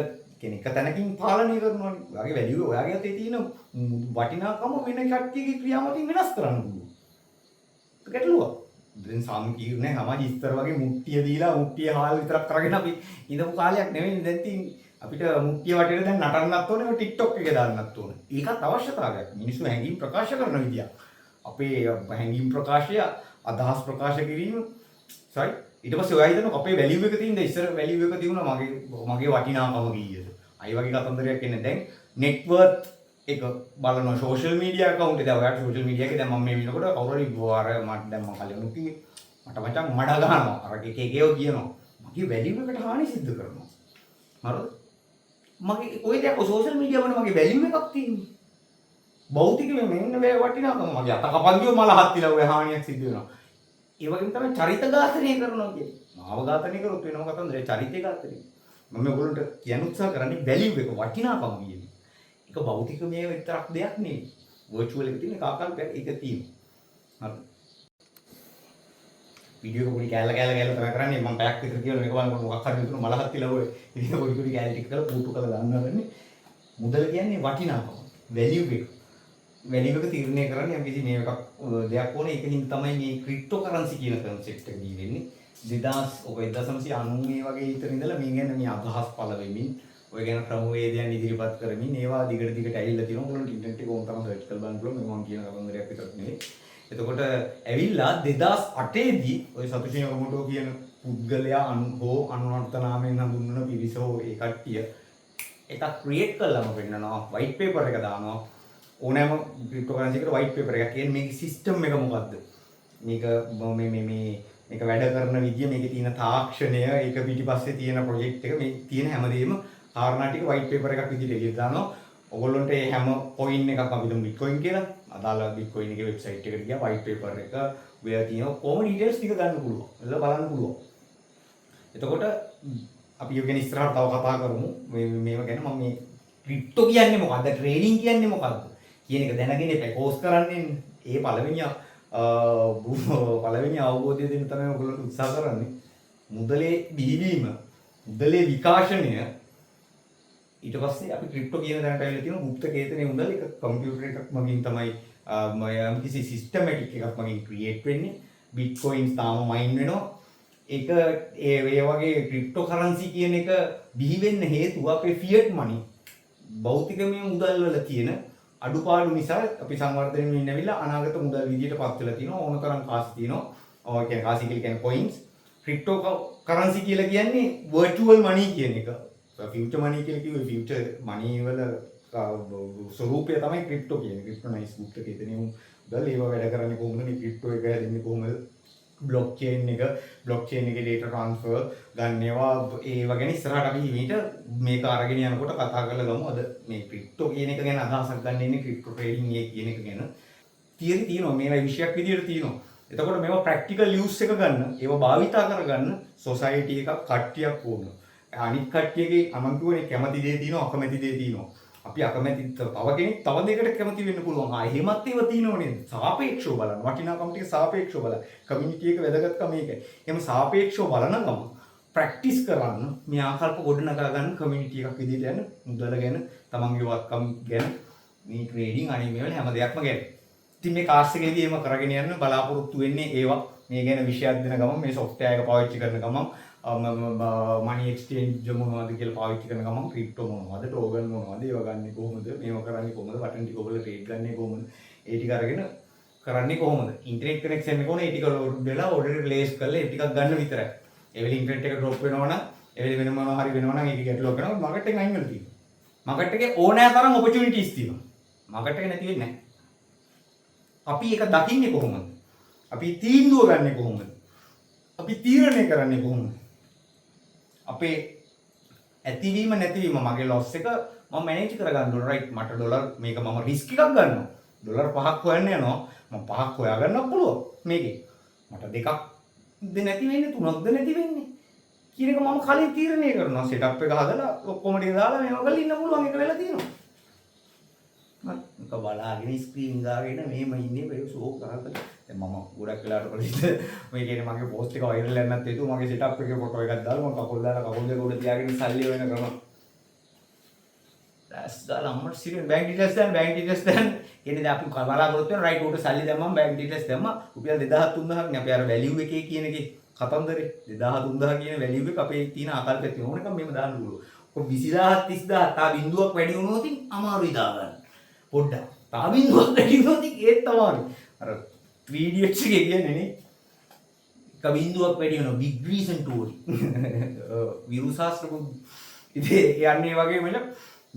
තැනකින් පාලනය කරනවානේ. ඔයාගේ වැලියු ඔයාගේ අතේ තියෙන වටිනාකම වෙන කට්ටියගේ ක්‍රියාවලින් වෙනස් කරන්න පුළුවන්. ඒක ගැටලුවක්. දැන් සාමකීර්ණේ සමාජ ඉස්තර වගේ මුට්ටිය දීලා මුට්ටිය හාල් විතරක් කරගෙන අපි ඉඳපු කාලයක් නෙවෙයි දැන් තියෙන්නේ. අපිට මුට්ටිය වටේට දැන් නටන්නත් ඕනේ, TikTok එකේ දාන්නත් ඕනේ. ඒකත් අවශ්‍යතාවයක්. මිනිස්සු හැඟීම් ප්‍රකාශ කරන විදිය. අපේ හැඟීම් ප්‍රකාශය, අදහස් ප්‍රකාශ කිරීම right. ඊට පස්සේ ඔයා හිතනවා අපේ වැලියු එක තියෙනද ඉස්සර වැලියු එක තියුණා මගේ වටිනාකම කීයද? අය වගේ කතන්දරයක් එන්නේ දැන් net worth එක බලනවා සෝෂල් මීඩියා account එක. දැන් ඔයාට සෝෂල් මීඩියා එකේ දැන් මම මේ වෙනකොට කවුරු හරි අර මට දැන් මම කලින් කිව්වේ මට මචං මඩ ගන්නවා. අර එකේකේව කියනවා. මගේ වැලියු එකට හානි සිද්ධ කරනවා. හරිද? මගේ කොයි දෙයක් සෝෂල් මීඩියා වල මගේ වැලියු එකක් තියෙන්නේ. භෞතික මෙන්න මේ වටිනාකම මගේ අත කපන් ගියෝ මල හත්තිලා ඔය හානියක් සිද්ධ වෙනවා. ඒ වගේම තමයි චරිත ඝාතනය කරනවා කියන්නේ. මාව ඝාතනය කරොත් වෙනම කතන්දරේ චරිතය ඝාතනය. මම ඔයගොල්ලන්ට කියන්න උත්සාහ කරන්නේ වැලියු එක වටිනාකම කියන්නේ. ඒක භෞතික මේ විතරක් දෙයක් නෙවෙයි. වර්චුවල් එකේ තියෙන ආකල්පයක් ඒක තියෙනවා. හරි. වීඩියෝ එක පොඩි කැලල තමයි කරන්නේ. මම පැයක් විතර කියලා මේක බලනකොට මොකක් හරි හිතුණු මල හත්තිලා ඔය ඉතින් පොඩි කැලල ටික කරලා පුටු කරලා දාන්නවන්නේ. මුදල කියන්නේ වටිනාකම. වැලියු එක. වැලියු එක තීරණය කරන්නේ යම් කිසි මේ එකක් දෙයක් ඕනේ. ඒකකින් තමයි මේ ක්‍රිප්ටෝ කරන්සි කියන කන්සෙප්ට් එක දී වෙන්නේ. 1990 වගේ විතර ඉඳලා මේ ගැන මේ අදහස් පළ වෙමින් ඔය ගැන ක්‍රමවේදයන් ඉදිරිපත් කරමින් ඒවා දිගට ඇවිල්ලා තියෙනවා. ඔයගොල්ලෝ ඉන්ටර්නෙට් එකේ ඕන තරම් සර්ච් කරලා බලන්න පුළුවන්. මම කියන කතන්දරයක් විතරක් නෙවෙයි. එතකොට ඇවිල්ලා 2008 දී ඔය සතුෂි නකමොටෝ කියන පුද්ගලයා හෝ අනුවර්ත නාමයෙන් හඳුන්වන පිරිස හෝ ඒ කට්ටිය එකක් ක්‍රියේට් කළාම පෙන්නනවා. වයිට් පේපර් එක දානවා. ඕනෑම ක්‍රිප්ටෝ කරන්සි එකට වයිට් පේපර් එකක් කියන්නේ මේකේ සිස්ටම් එක මොකද්ද? මේක මේක වැඩ කරන විදිය, මේකේ තියෙන තාක්ෂණය, ඒක පිටිපස්සේ තියෙන ප්‍රොජෙක්ට් එක, මේ තියෙන හැමදේම කාරණා ටික වයිට් පේපර් එකක් විදිහට එළියට දානවා. ඔයගොල්ලන්ට මේ හැම කොයින් එකක් අපි දුමු බිට්කොයින් කියලා. අදාළ බිට්කොයින් එකේ වෙබ්සයිට් එකට ගියා වයිට් පේපර් එක ඔය තියෙන කොහොම ඩීටේල්ස් ටික ගන්න පුළුවන්. එළ බලන්න පුළුවන්. එතකොට අපි යෝගෙන ඉස්සරහට තව කතා කරමු. මේව ගැන මම මේ ක්‍රිප්ටෝ කියන්නේ මොකද්ද? ට්‍රේඩින් කියන්නේ මොකද්ද? කියන එක දැනගෙන ඉපේ කෝස් කරන්නේ. ඒ පළවෙනි අවබෝධය දෙන්න තමයි ඔයගොල්ලෝ උත්සාහ කරන්නේ. මුදලේ බිහිවීම, මුදලේ විකාශනය. ඊට පස්සේ අපි ක්‍රිප්ටෝ කියන දැනට ඇවිල්ලා තියෙන গুপ্ত කේතනේ මුදල් එක කම්පියුටර් එකක් මගින් තමයි මම කිසි සිස්ටමැටික් එකක් මගින් ක්‍රියේට් වෙන්නේ. බිට්කොයින්ස් තාම මයින් වෙනවා. ඒක ඒ වගේ ක්‍රිප්ටෝ කරන්සි කියන එක බිහි වෙන්න හේතුව අපේ ෆියට් මනි භෞතිකමය මුදල් වල තියෙන අඩුපාඩු නිසා අපි සංවර්ධනය වෙන්න ඇවිල්ලා අනාගත මුදල් විදියට පත් වෙලා තිනවා. ඕන තරම් කාසි තිනවා. ඔය කියන්නේ කාසි කියන්නේ කොයින්ස්. ක්‍රිප්ටෝ කරන්සි කියලා කියන්නේ වර්චුවල් මනි කියන එක. ෆියුචර් මනි කියලා කිව්වේ ෆියුචර් මනි වල ස්වරූපය තමයි ක්‍රිප්ටෝ කියන්නේ. ක්‍රිප්ටෝනයිස් බුක්ත කේතනේ මුදල් ඒව වැඩ කරන්නේ කොහොමද? මේ ක්‍රිප්ටෝ එක හැදෙන්නේ කොහොමද? බ්ලොක්චේන් එකේ data transfer ගන්න ඒවා ඒව ගැන ඉස්සරහට අපි මේක අරගෙන යනකොට කතා කරලා ගමු. අද මේ ක්‍රිප්ටෝ කියන එක ගැන අදහසක් ගන්න ඉන්නේ ක්‍රිප්ටෝ ට්‍රේඩින් කියන එක ගැන. තියරි තියෙනවා මේවා විෂයක් විදියට තියෙනවා. එතකොට මේවා ප්‍රැක්ටිකල් යූස් එක ගන්න, ඒවා භාවිතා කරගන්න සොසයිටි එකක් කට්ටියක් වුණා. අනිත් කට්ටියගේ මම කියවනේ කැමති දේ තියෙනවා අකමැති දේ තියෙනවා. අපි අකමැති තව කෙනෙක් තව දෙයකට කැමති වෙන්න පුළුවන්. එහෙමත් ඒවා තියෙනව නේද? සාපේක්ෂව බලන්න. වටිනාකම් ටික සාපේක්ෂව බලන්න. කමියුනිටි එක වැදගත්කම ඒකයි. එහෙම සාපේක්ෂව බලන ගම ප්‍රැක්ටිස් කරන්න මේ ආකල්ප ගොඩනගා ගන්න කමියුනිටි එකක් විදිහට යන මුදල ගැන, තමන්ගේ වත්කම් ගැන, මේ ට්‍රේඩින් අනේ මේවල හැම දෙයක්ම ගැන. ඉතින් මේ කාස් එකේදී එහෙම කරගෙන යන්න බලාපොරොත්තු වෙන්නේ ඒවා. මේ ගැන විෂයක් දෙන ගමන් මේ software එක පාවිච්චි කරන ගමන් money exchange මොනවද කියලා පාවිච්චි කරන ගමන් ක්‍රිප්ටෝ මොනවද, ටෝකන් මොනවද, ඒවා ගන්නේ කොහොමද, මේව කරන්නේ කොහොමද, බටන් ටික ඔබලා ට්‍රේඩ් ගන්නේ කොහොමද, ඒ ටික අරගෙන කරන්නේ කොහොමද, ඉන්ටර්නෙට් කනෙක්ෂන් එක ඕනේ, ඒ ටික ලෝඩ් වෙලා ඔඩර් ප්ලේස් කරලා ඒ ටිකක් ගන්න විතරයි. ඒ වෙලේ ඉන්ටර්නෙට් එක ඩ්‍රොප් වෙනවා නම්, ඒ වෙලේ වෙන මොනවා හරි වෙනවා නම් ඒක ගැටලුවක් කරනවා මාකට් එක අයින් වෙලා තියෙනවා. මාකට් එකේ ඕනෑ තරම් ඔපචුනිටිස් තියෙනවා. මාකට් එක නැති වෙන්නේ නැහැ. අපි ඒක දකින්නේ කොහොමද? අපි තීන්දුව ගන්නෙ කොහොමද? අපි තීරණය කරන්නේ කොහොමද? අපේ ඇතිවීම නැතිවීම මගේ ලොස් එක මම මැනේජ් කරගන්න ඕන රයිට්. මට ඩොලර් මේක මම රිස්ක් එකක් ගන්නවා. ඩොලර් 5ක් හොයන්න යනවා. මම 5ක් හොයා ගන්නත් පුළුවන් මේකේ. මට දෙකක් ද නැති වෙන්නේ, තුනක්ද නැති වෙන්නේ කියන එක මම කලින් තීරණය කරනවා. සෙටප් එක හදලා ඔක්කොම ටික දාලා මේව කරලා ඉන්න පුළුවන් එක වෙලා තියෙනවා. මම බලාගෙන ස්ක්‍රීන් ගාගෙන මෙහෙම ඉන්නේ බේ ෂෝ කරලා. දැන් මම ගොඩක් වෙලාවට පොලිස් මේ කියන්නේ මගේ පෝස්ට් එක වයිරල් යන්නත් හේතුව මගේ සෙටප් එකේ ෆොටෝ එකක් දාලා මම කකුල් දාලා කකුල් දෙක උඩ තියාගෙන සල්ලි වෙන ක්‍රම. දැස් දාලා අම්මට සිරින් බැංක් ඩීටේල්ස් දැන් කියන්නේ දැන් අපි බලාපොරොත්තු වෙන රයිට් උඩ සල්ලි දැම්මම බැංක් ඩීටේල්ස් දැම්මා රුපියල් 2000 3000 නේ අපි අර වැලියු එකේ කියන එකේ කතන්දරේ 2000 3000 කියන වැලියු එක අපේ තියෙන ආකල්පයක් තියෙන ඕනකම මෙහෙම දාන්න පුළුවන්. ඔක 20000 30000 තා බිඳුවක් වැඩි වුණොත් අමාරුයි දාගන්න. පොඩ්ඩක් තා බිඳුවක් වැඩි වුණොත් ඒත් අමාරුයි. අර 3 idiots එකේ කියන්නේ නේ එක බිඳුවක් වැඩි වෙනවා big reason to worry. විරුසාස්ත්‍ර ඉතින් යන්නේ වගේ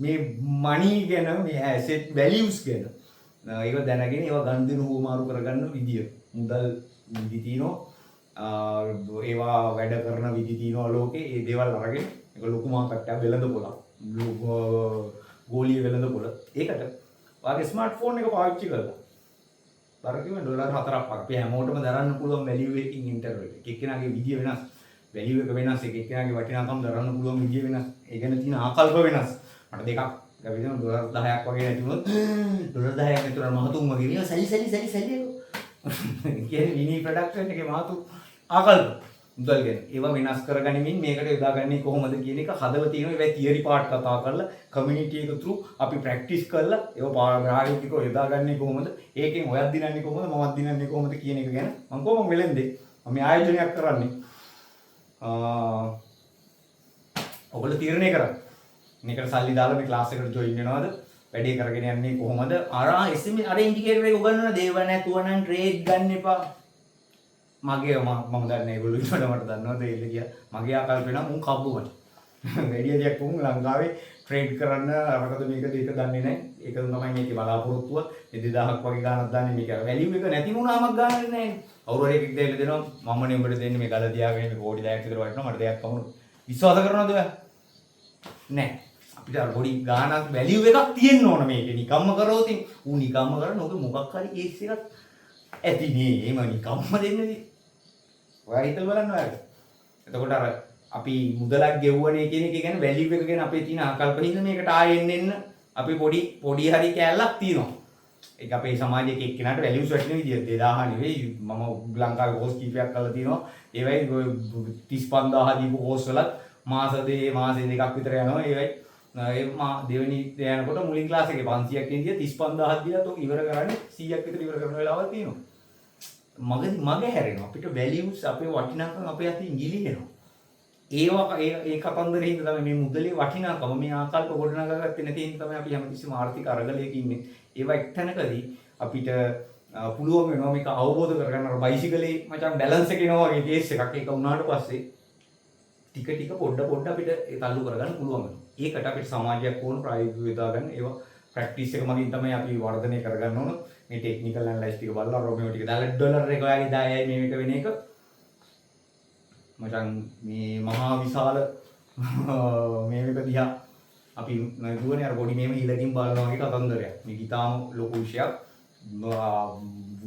මේ money ගැන මේ asset values ගැන ඒක දැනගෙන ඒවා ගන්න දෙන හුවමාරු කරගන්න විදිය මුදල් විදි තියෙනවා ඒවා වැඩ කරන විදි තියෙනවා ලෝකේ ඒ දේවල් අරගෙන ඒක ලොකු මාකට්ටයක් වෙළඳ පොළ ගෝලිය වෙළඳ පොළ ඒකට වාගේ ස්මාර්ට්ෆෝන් එක පාවිච්චි කරලා තරකින් ඩොලර් 4ක් අපි හැමෝටම දරන්න පුළුවන් වැලියු එකකින් ඉන්ටර්වල් එක එක්කෙනාගේ විදිය වෙනස් වැලියු එක වෙනස් එක එක්කෙනාගේ වටිනාකම් දරන්න පුළුවන් විදිය වෙනස් ඒ ගැන තියෙන ආකල්ප වෙනස් මට දෙකක් අපි හිතමු ඩොලර් 10ක් වගේ නැති වුණොත් ඩොලර් 10ක් විතර මහතුන් වගේ මේවා සැලි කියන්නේ මිනි ප්‍රොඩක්ෂන් එකේ මහතු ආකල්ප මුදල් ගැන ඒවා වෙනස් කරගනිමින් මේකට යොදාගන්නේ කොහොමද කියන එක හදලා තියෙනවා ඒවා තියරි පාර්ට් කතා කරලා කමියුනිටි එක through අපි ප්‍රැක්ටිස් කරලා ඒවා ප්‍රායෝගිකව යොදාගන්නේ කොහොමද ඒකෙන් ඔයත් දිනන්නේ කොහොමද මමත් දිනන්නේ කොහොමද කියන එක ගැන මම කොහොම වෙලෙන්දේ මම ආයෝජනයක් කරන්නේ ඔයගොල්ලෝ තීරණය කරන්න මේකට සල්ලි දාලා මේ ක්ලාස් එකට ජොයින් වෙනවද වැඩේ කරගෙන යන්නේ කොහොමද අර SMS අර ඉන්ඩිකේටර් එක උගන්වන දේව නැතුව නම් ට්‍රේඩ් ගන්න එපා මගේ මම දන්නේ ඒගොල්ලෝ ඉන්නවට මට දන්නවද ඒක කියලා මගේ ආකල්පේ නම් උන් කබ්බුමයි වැඩි දෙයක් උන් ලංකාවේ ට්‍රේඩ් කරන්න අරකට මේකද ඒක දන්නේ නැහැ ඒක තමයි මේකේ බලාපොරොත්තුව 2000ක් වගේ ගානක් දාන්නේ මේක වැලියු එක නැති වුණාමක් ගානක් නැහැ අවුරුදු එකක් දෙන්න දෙනවා මමනේ උඹට දෙන්නේ මේ ගල තියාගෙන මේ කෝටි 10ක් විතර වටිනවා මට දෙයක් කමුණු විශ්වාස කරනවද ඔයා නැහැ අපිට අර පොඩි ගානක් වැලියු එකක් තියෙන්න ඕන මේකේ නිකම්ම කරොත් ඌ නිකම්ම කරන ඔක මොකක් හරි කේස් එකක් ඇති නේ එහෙම නිකම්ම දෙන්නේ ඔයා හිතලා බලන්න ඔයාලා එතකොට අර අපි මුදලක් ගෙවුවනේ කියන එක ගැන වැලියු එක ගැන අපේ තියෙන ආකල්ප හින්දා මේකට ආයෙන්න එන්න අපි පොඩි හරි කෑල්ලක් තියෙනවා ඒක අපේ සමාජයේ එක්කෙනාට වැලියුස් වටින විදිය 2000 නෙවෙයි මම ලංකාවේ කෝස් කීපයක් කරලා තියෙනවා ඒවයි 35000 දීපු කෝස් වලත් මාස දෙකක් විතර යනවා ඒවයි ඒ දෙවෙනි යනකොට මුලින් ක්ලාස් එකේ 500ක් ඉඳිය 35000ක් දීලා තෝ ඉවර කරන්නේ 100ක් විතර ඉවර කරන වෙලාවල් තියෙනවා මගේ හැරෙනවා අපිට වැලියුස් අපේ වටිනාකම් අපේ අතින් ගිලිහෙනවා ඒවා ඒ කතන්දරේ හින්දා තමයි මේ මුදලේ වටිනාකම මේ ආකල්ප ගොඩනගාගත්තේ නැති හින්දා තමයි අපි හැමතිස්සෙම ආර්ථික අරගලයක ඉන්නේ ඒවා එක්තැනකදී අපිට පුළුවන් වෙනවා මේක අවබෝධ කරගන්න අර බයිසිකලේ මචං බැලන්ස් එක එනවා වගේ කේස් එකක් ඒක වුණාට පස්සේ ටික පොඩ අපිට ඒ තල්ලු කරගන්න පුළුවන් වෙනවා. ඒකට අපිට සමාජයක් ඕන ප්‍රායෝගිකව යොදා ගන්න ඒවා ප්‍රැක්ටිස් එක මගින් තමයි අපි වර්ධනය කරගන්න ඕන. මේ ටෙක්නිකල් ඇනලයිස් ටික බලලා රොමෙෝ ටික දාලා ඩොලර් එක ඔයාගේ 10යි මේක වෙන එක. මචං මේ මහා විශාල මේක දිහා අපි දුවනේ අර පොඩි මේම ඉලකින් බලනවා වගේ කතන්දරයක්. මේක ඊටාම ලොකු විෂයක්.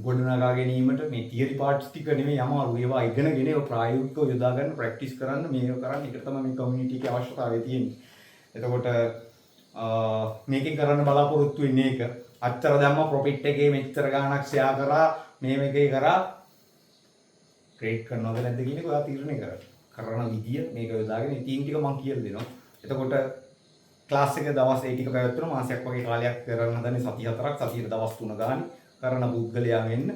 ගොඩනගා ගැනීමට මේ තියරි පාර්ට්ස් ටික නෙමෙයි අමාරු. ඒවා ඉගෙනගෙන ඒවා ප්‍රායෝගිකව යොදා ගන්න ප්‍රැක්ටිස් කරන්න මේක කරන්න. ඒක තමයි මේ කමියුනිටි එකේ අවශ්‍යතාවය තියෙන්නේ. එතකොට මේකෙන් කරන්න බලාපොරොත්තු වෙන්නේ ඒක. අච්චර දැම්ම ප්‍රොෆිට් එකේ මෙච්චර ගාණක් ෂෙයා කරා මේ මේකේ කරා ට්‍රේඩ් කරනවද නැද්ද කියන එක ඔයා තීරණය කරන්න. කරන විදිය මේක යොදාගෙන ඉතින් ටික මම කියලා දෙනවා. එතකොට ක්ලාස් එක දවස් 8 ටික පැවැත්වෙන මාසයක් වගේ කාලයක් කරන්න හදන්නේ සති 4ක් සතියට දවස් 3 ගානේ කරන පුද්ගලයා මෙන්න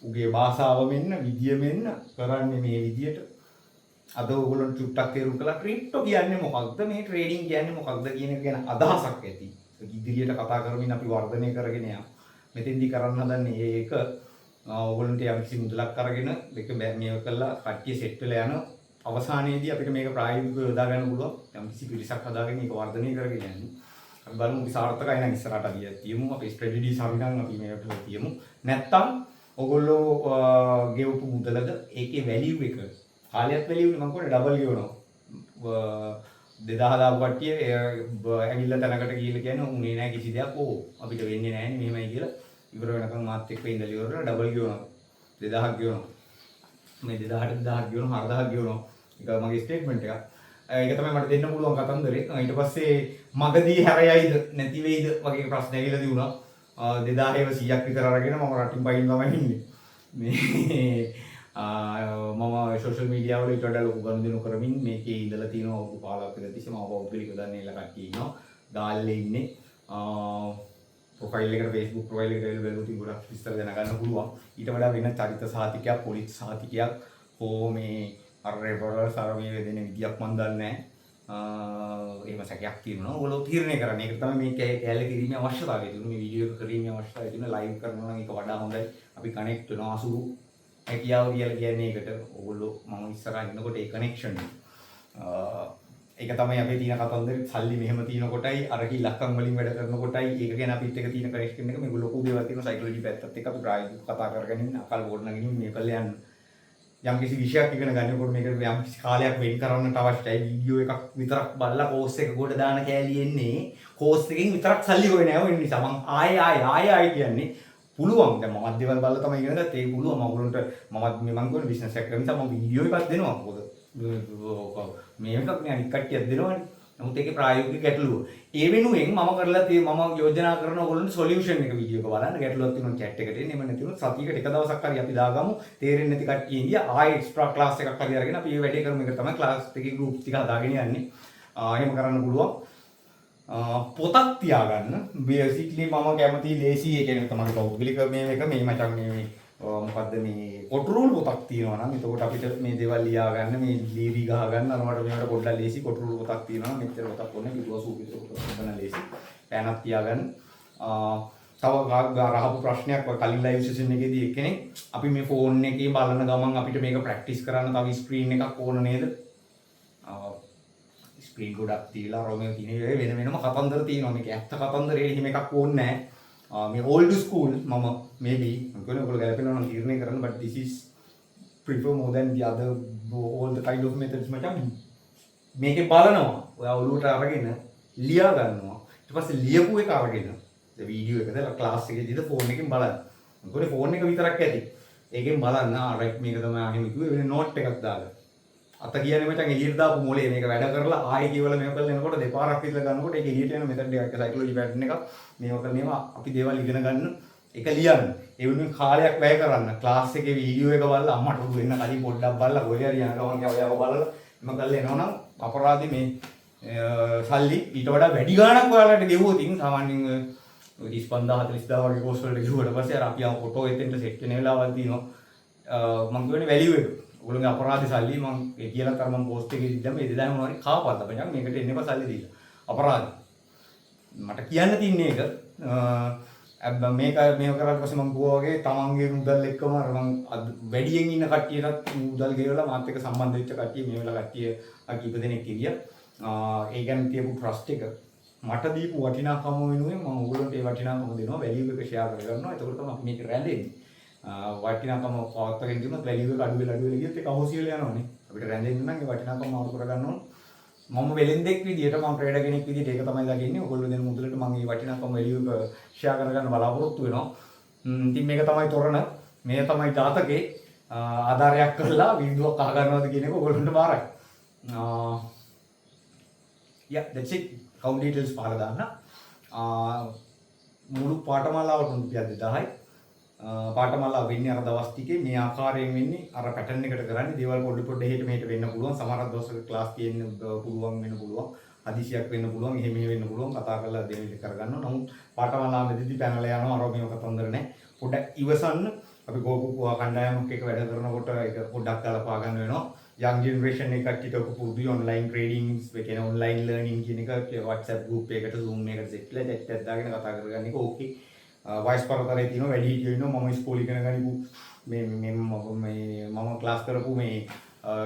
උගේ භාෂාව මෙන්න විදිය මෙන්න කරන්නේ මේ විදියට අද ඕගොල්ලෝ චුට්ටක් තේරුම් කළා ක්‍රිප්ටෝ කියන්නේ මොකක්ද මේ ට්‍රේඩින් කියන්නේ මොකක්ද කියන එක ගැන අදහසක් ඇති ඉදිරියට කතා කරමින් අපි වර්ධනය කරගෙන යමු මෙතෙන්දී කරන්න හදන්නේ ඒක ඕගොල්ලන්ට යම්කිසි මුදලක් අරගෙන මේක මේක කළා කට්ටිය සෙට් වෙලා යන අවසානයේදී අපිට මේක ප්‍රායෝගිකව යොදා ගන්න පුළුවන් යම්කිසි පිරිසක් හදාගෙන මේක වර්ධනය කරගෙන යන්න අපි බලමු සාර්ථකයි නම් ඉස්සරහට ගිය තියමු අපි ස්ට්‍රැටජිස් හරි නම් අපි මේකට තියමු නැත්තම් ඔයගොල්ලෝ ගෙවපු මුදලද ඒකේ වැලියු එක කාලයක් වැලියු මම කියන්නේ ඩබල් ගෙවනවා 2000 දාපු කට්ටිය ඇවිල්ලා තැනකට ගිහලා කියන්නේ උනේ නැහැ කිසි දෙයක් අපිට වෙන්නේ නැහැ නේ මෙහෙමයි කියලා ඉවර වෙනකන් මාත් එක්ක ඉඳලා ඉවරලා ඩබල් ගෙවනවා 2000ක් ගෙවනවා මේ 2000ට 2000ක් ගෙවනවා 4000ක් ගෙවනවා ඒක මගේ ස්ටේට්මන්ට් එක ඒක තමයි මට දෙන්න පුළුවන් කතන්දරේ. ඊට පස්සේ මගදී හැරෙයිද නැති වෙයිද වගේ ප්‍රශ්න ඇවිල්ලා තිබුණා. 2100ක් විතර අරගෙන මම රටින් බයින් තමයි ඉන්නේ. මේ මම සෝෂල් මීඩියා වල ඊට වඩා ලොකු ගනුදෙනු කරමින් මේකේ ඉඳලා තියෙනවා අවුරුදු 15ක් විතර තිස්සේ මම පෞද්ගලික දන්නේ ඉල්ල කට්ටිය ඉන්නවා. ගාල්ලේ ඉන්නේ. ප්‍රොෆයිල් එකට Facebook ප්‍රොෆයිල් එකට වෙලුති ගොඩක් විස්තර දැනගන්න පුළුවන්. ඊට වඩා වෙන චරිත සාහිතිකයක්, පොලිස් සාහිතිකයක් හෝ මේ අර රෙෆරල් සර්වේ වෙදෙන විදියක් මන් දන්නේ නැහැ. එහෙම සැකයක් තියෙනවා. ඔයගොල්ලෝ තීරණය කරන්න. ඒක තමයි මේ කැලේ කිරීමේ අවශ්‍යතාවය තියෙන්නේ. මේ වීඩියෝ එක කිරීමේ අවශ්‍යතාවය තියෙන ලයිව් කරනවා නම් ඒක වඩා හොඳයි. අපි කනෙක්ට් වෙනවා අසුරු හැකියාව කියලා කියන්නේ ඒකට. ඔයගොල්ලෝ මම ඉස්සරහා ඉන්නකොට ඒ කනෙක්ෂන් ඒක තමයි අපේ තියෙන කතන්දරේ. සල්ලි මෙහෙම තියෙන කොටයි අරකි ලක්කම් වලින් වැඩ කරන කොටයි ඒක ගැන අපිත් එක තියෙන කනෙක්ෂන් එක මේක ලොකු දේවල් තියෙනවා. සයිකොලොජි පැත්තත් එක්ක අපි ප්‍රායෝගිකව කතා කරගෙන ඉන්න අකල් ගොඩනගමින් මේක යන්න යම් කිසි විෂයක් ඉගෙන ගන්නකොට මේක යම් කිසි කාලයක් වෙන් කරන්නට අවශ්‍යයි. වීඩියෝ එකක් විතරක් බලලා කෝස් එක ගොඩ දාන කෑලි එන්නේ කෝස් එකෙන් විතරක් සල්ලි හොයන්නේ නැහැ. ඒ නිසා මම ආයෙ කියන්නේ පුළුවන්. දැන් මමත් දේවල් බලලා තමයි ඉගෙන ගත්තේ. ඒක පුළුවන්. මම උගලන්ට මම කියන්නේ බිස්නස් එකක් කරන නිසා මම වීඩියෝ එකක් දෙනවා. මොකද මේ එකක් නේ අනිත් කට්ටියක් දෙනවනේ. නමුත් ඒකේ ප්‍රායෝගික ගැටලුව. ඒ වෙනුවෙන් මම කරලා තියෙන මම යෝජනා කරන ඕගොල්ලන්ට සොලියුෂන් එක වීඩියෝ එක බලන්න. ගැටලුවක් තියෙනවා chat එකට එන්න. එහෙම නැති වුණොත් සතියකට එක දවසක් හරි අපි දාගමු. තේරෙන්නේ නැති කට්ටිය ඉඳිය ආයෙ එක්ස්ට්‍රා ක්ලාස් එකක් හරි අරගෙන අපි මේ වැඩේ කරමු. ඒක තමයි ක්ලාස් එකේ group ටික හදාගෙන යන්නේ. එහෙම කරන්න පුළුවන්. පොතක් තියාගන්න. බේසික්ලි මම කැමති ලේසි ඒ කියන්නේ තමයි පෞද්ගලික මේක මේ මචං මේ මොකද්ද මේ කොටරූල් පොතක් තියෙනවා නම් එතකොට අපිට මේ දේවල් ලියා ගන්න මේ ලීවි ගහ ගන්න අරවට මේවට පොඩ්ඩක් ලේසි කොටරූල් පොතක් තියෙනවා මෙච්චර පොතක් ඕනේ කිව්වා සූපිතර පොතක් ගන්න ලේසි පෑනක් තියාගන්න තව රහපු ප්‍රශ්නයක් කලින් ලයිව් සෙෂන් එකේදී එක්කෙනෙක් අපි මේ ෆෝන් එකේ බලන ගමන් අපිට මේක ප්‍රැක්ටිස් කරන්න තව ස්ක්‍රීන් එකක් ඕන නේද ස්ක්‍රීන් ගොඩක් තියලා රෝමේ තියෙන වෙන වෙනම කතන්දර තියෙනවා මේක ඇත්ත කතන්දරේ එහෙම එකක් ඕනේ නැහැ මේ old school මම maybe I'm going to ගැලපෙනවා නම් තීරණය කරන්න but this is prefer more than the other all the kind of methods මචං මේකේ බලනවා ඔයා ඔලුවට අරගෙන ලියා ගන්නවා ඊට පස්සේ ලියපු එක අරගෙන වීඩියෝ එකද ක්ලාස් එකේදීද ෆෝන් එකෙන් බලන්න මොකද ෆෝන් එක විතරක් ඇති ඒකෙන් බලන්න රයිට් මේක තමයි අහිමි කිව්වේ වෙන නෝට් එකක් දාලා අත කියන්නේ මචං එළියට දාපු මොලේ මේක වැඩ කරලා ආයෙ කියවලා මේක කරලා එනකොට දෙපාරක් විතර ගන්නකොට ඒක එළියට යන මෙතඩ් එකක් සයිකොලොජි පැටර්න් එකක් මේක කරනේවා අපි දේවල් ඉගෙන ගන්න එක ලියන්න ඒ වෙනුවෙන් කාලයක් වැය කරන්න ක්ලාස් එකේ වීඩියෝ එක බලලා අම්මට උඩු වෙන්න කලින් පොඩ්ඩක් බලලා කොහේ හරි යන ගමන් ඔයාව බලලා එම කරලා එනවනම් අපරාධි මේ සල්ලි ඊට වඩා වැඩි ගාණක් ඔයාලට ගෙවුවොත් ඉතින් සාමාන්‍යයෙන් 35000 40000 වගේ කෝස් වලට ගෙවුවට පස්සේ අර අපි ආ ෆොටෝ එතෙන්ට සෙට් වෙන වෙලාවල් දිනවා මම කියන්නේ වැලියු එක ඔයගොල්ලෝගේ අපරාධ සල්ලි මම ඒ කියලා කර මම පෝස්ට් එකේ ඉද්දම ඒ 2000 මොනවාරි කාපල්ලා බං මේකට එන්න එපා සල්ලි දීලා අපරාධ මට කියන්න තියන්නේ ඒක මේක කරලා පස්සේ මම ගියා වගේ තමන්ගේ මුදල් එක්කම අර මම වැඩියෙන් ඉන්න කට්ටියටත් මුදල් ගෙවලා මාත් එක්ක සම්බන්ධ වෙච්ච කට්ටිය මේ වෙලාව කට්ටිය කීප දෙනෙක් ඉරියා ඒ ගැන තියපු ට්‍රස්ට් එක මට දීපු වටිනාකම වෙනුවෙන් මම ඔයගොල්ලන්ට ඒ වටිනාකම දෙනවා වැලියු එක ෂෙයා කරගන්නවා එතකොට තමයි අපි මේක රැඳෙන්නේ වටිනාකම පවත්වාගෙන ගියොත් වැලියු එක අඩු වෙලා ගියොත් ඒක අහෝසි වෙලා යනවනේ අපිට රැඳෙන්න නම් ඒ වටිනාකම මාරු කරගන්න ඕන මම වෙලෙන්දෙක් විදියට මම ට්‍රේඩර් කෙනෙක් විදියට ඒක තමයි දකින්නේ ඔයගොල්ලෝ දෙන මුදලට මම මේ වටිනාකම වැලියු එක ෂෙයා කරගන්න බලාපොරොත්තු වෙනවා ඉතින් මේක තමයි තොරණ. මේ තමයි ජාතකේ ආධාරයක් කරලා බිඳුවක් අහ ගන්නවද කියන එක ඔයගොල්ලන්ට බාරයි. yeah that's it. account details පහල දාන්න. මුළු පාඨමාලාවටම රුපියල් 2000යි. පාඨමාලාව වෙන්නේ අර දවස් ටිකේ මේ ආකාරයෙන් වෙන්නේ අර පැටර්න් එකට කරන්නේ දේවල් පොඩි එහෙට මෙහෙට වෙන්න පුළුවන්. සමහර දවසක ක්ලාස් තියෙන්න පුළුවන් වෙන්න පුළුවන්. හදිසියක් වෙන්න පුළුවන්. එහෙම වෙන්න පුළුවන්. කතා කරලා දෙවිලි කරගන්නවා. නමුත් පාඨමාලාව මෙදිදී පැනලා යනවා. අර මේක කතන්දර නැහැ. පොඩ්ඩක් ඉවසන්න. අපි ගෝකු කණ්ඩායමක් එක වැඩ කරනකොට ඒක පොඩ්ඩක් ගලපා ගන්න වෙනවා. young generation එක කට්ටියට පුරුදු online tradings ඒ කියන්නේ online learning කියන එක WhatsApp group එකකට Zoom එකකට set කරලා chat එකක් දාගෙන කතා කරගන්න එක ඕකේ. වයස් පරතරේ තියෙනවා වැඩි හිටියෝ ඉන්නවා. මම ඉස්කෝලේ ඉගෙන ගනිපු මේ මම ක්ලාස් කරපු මේ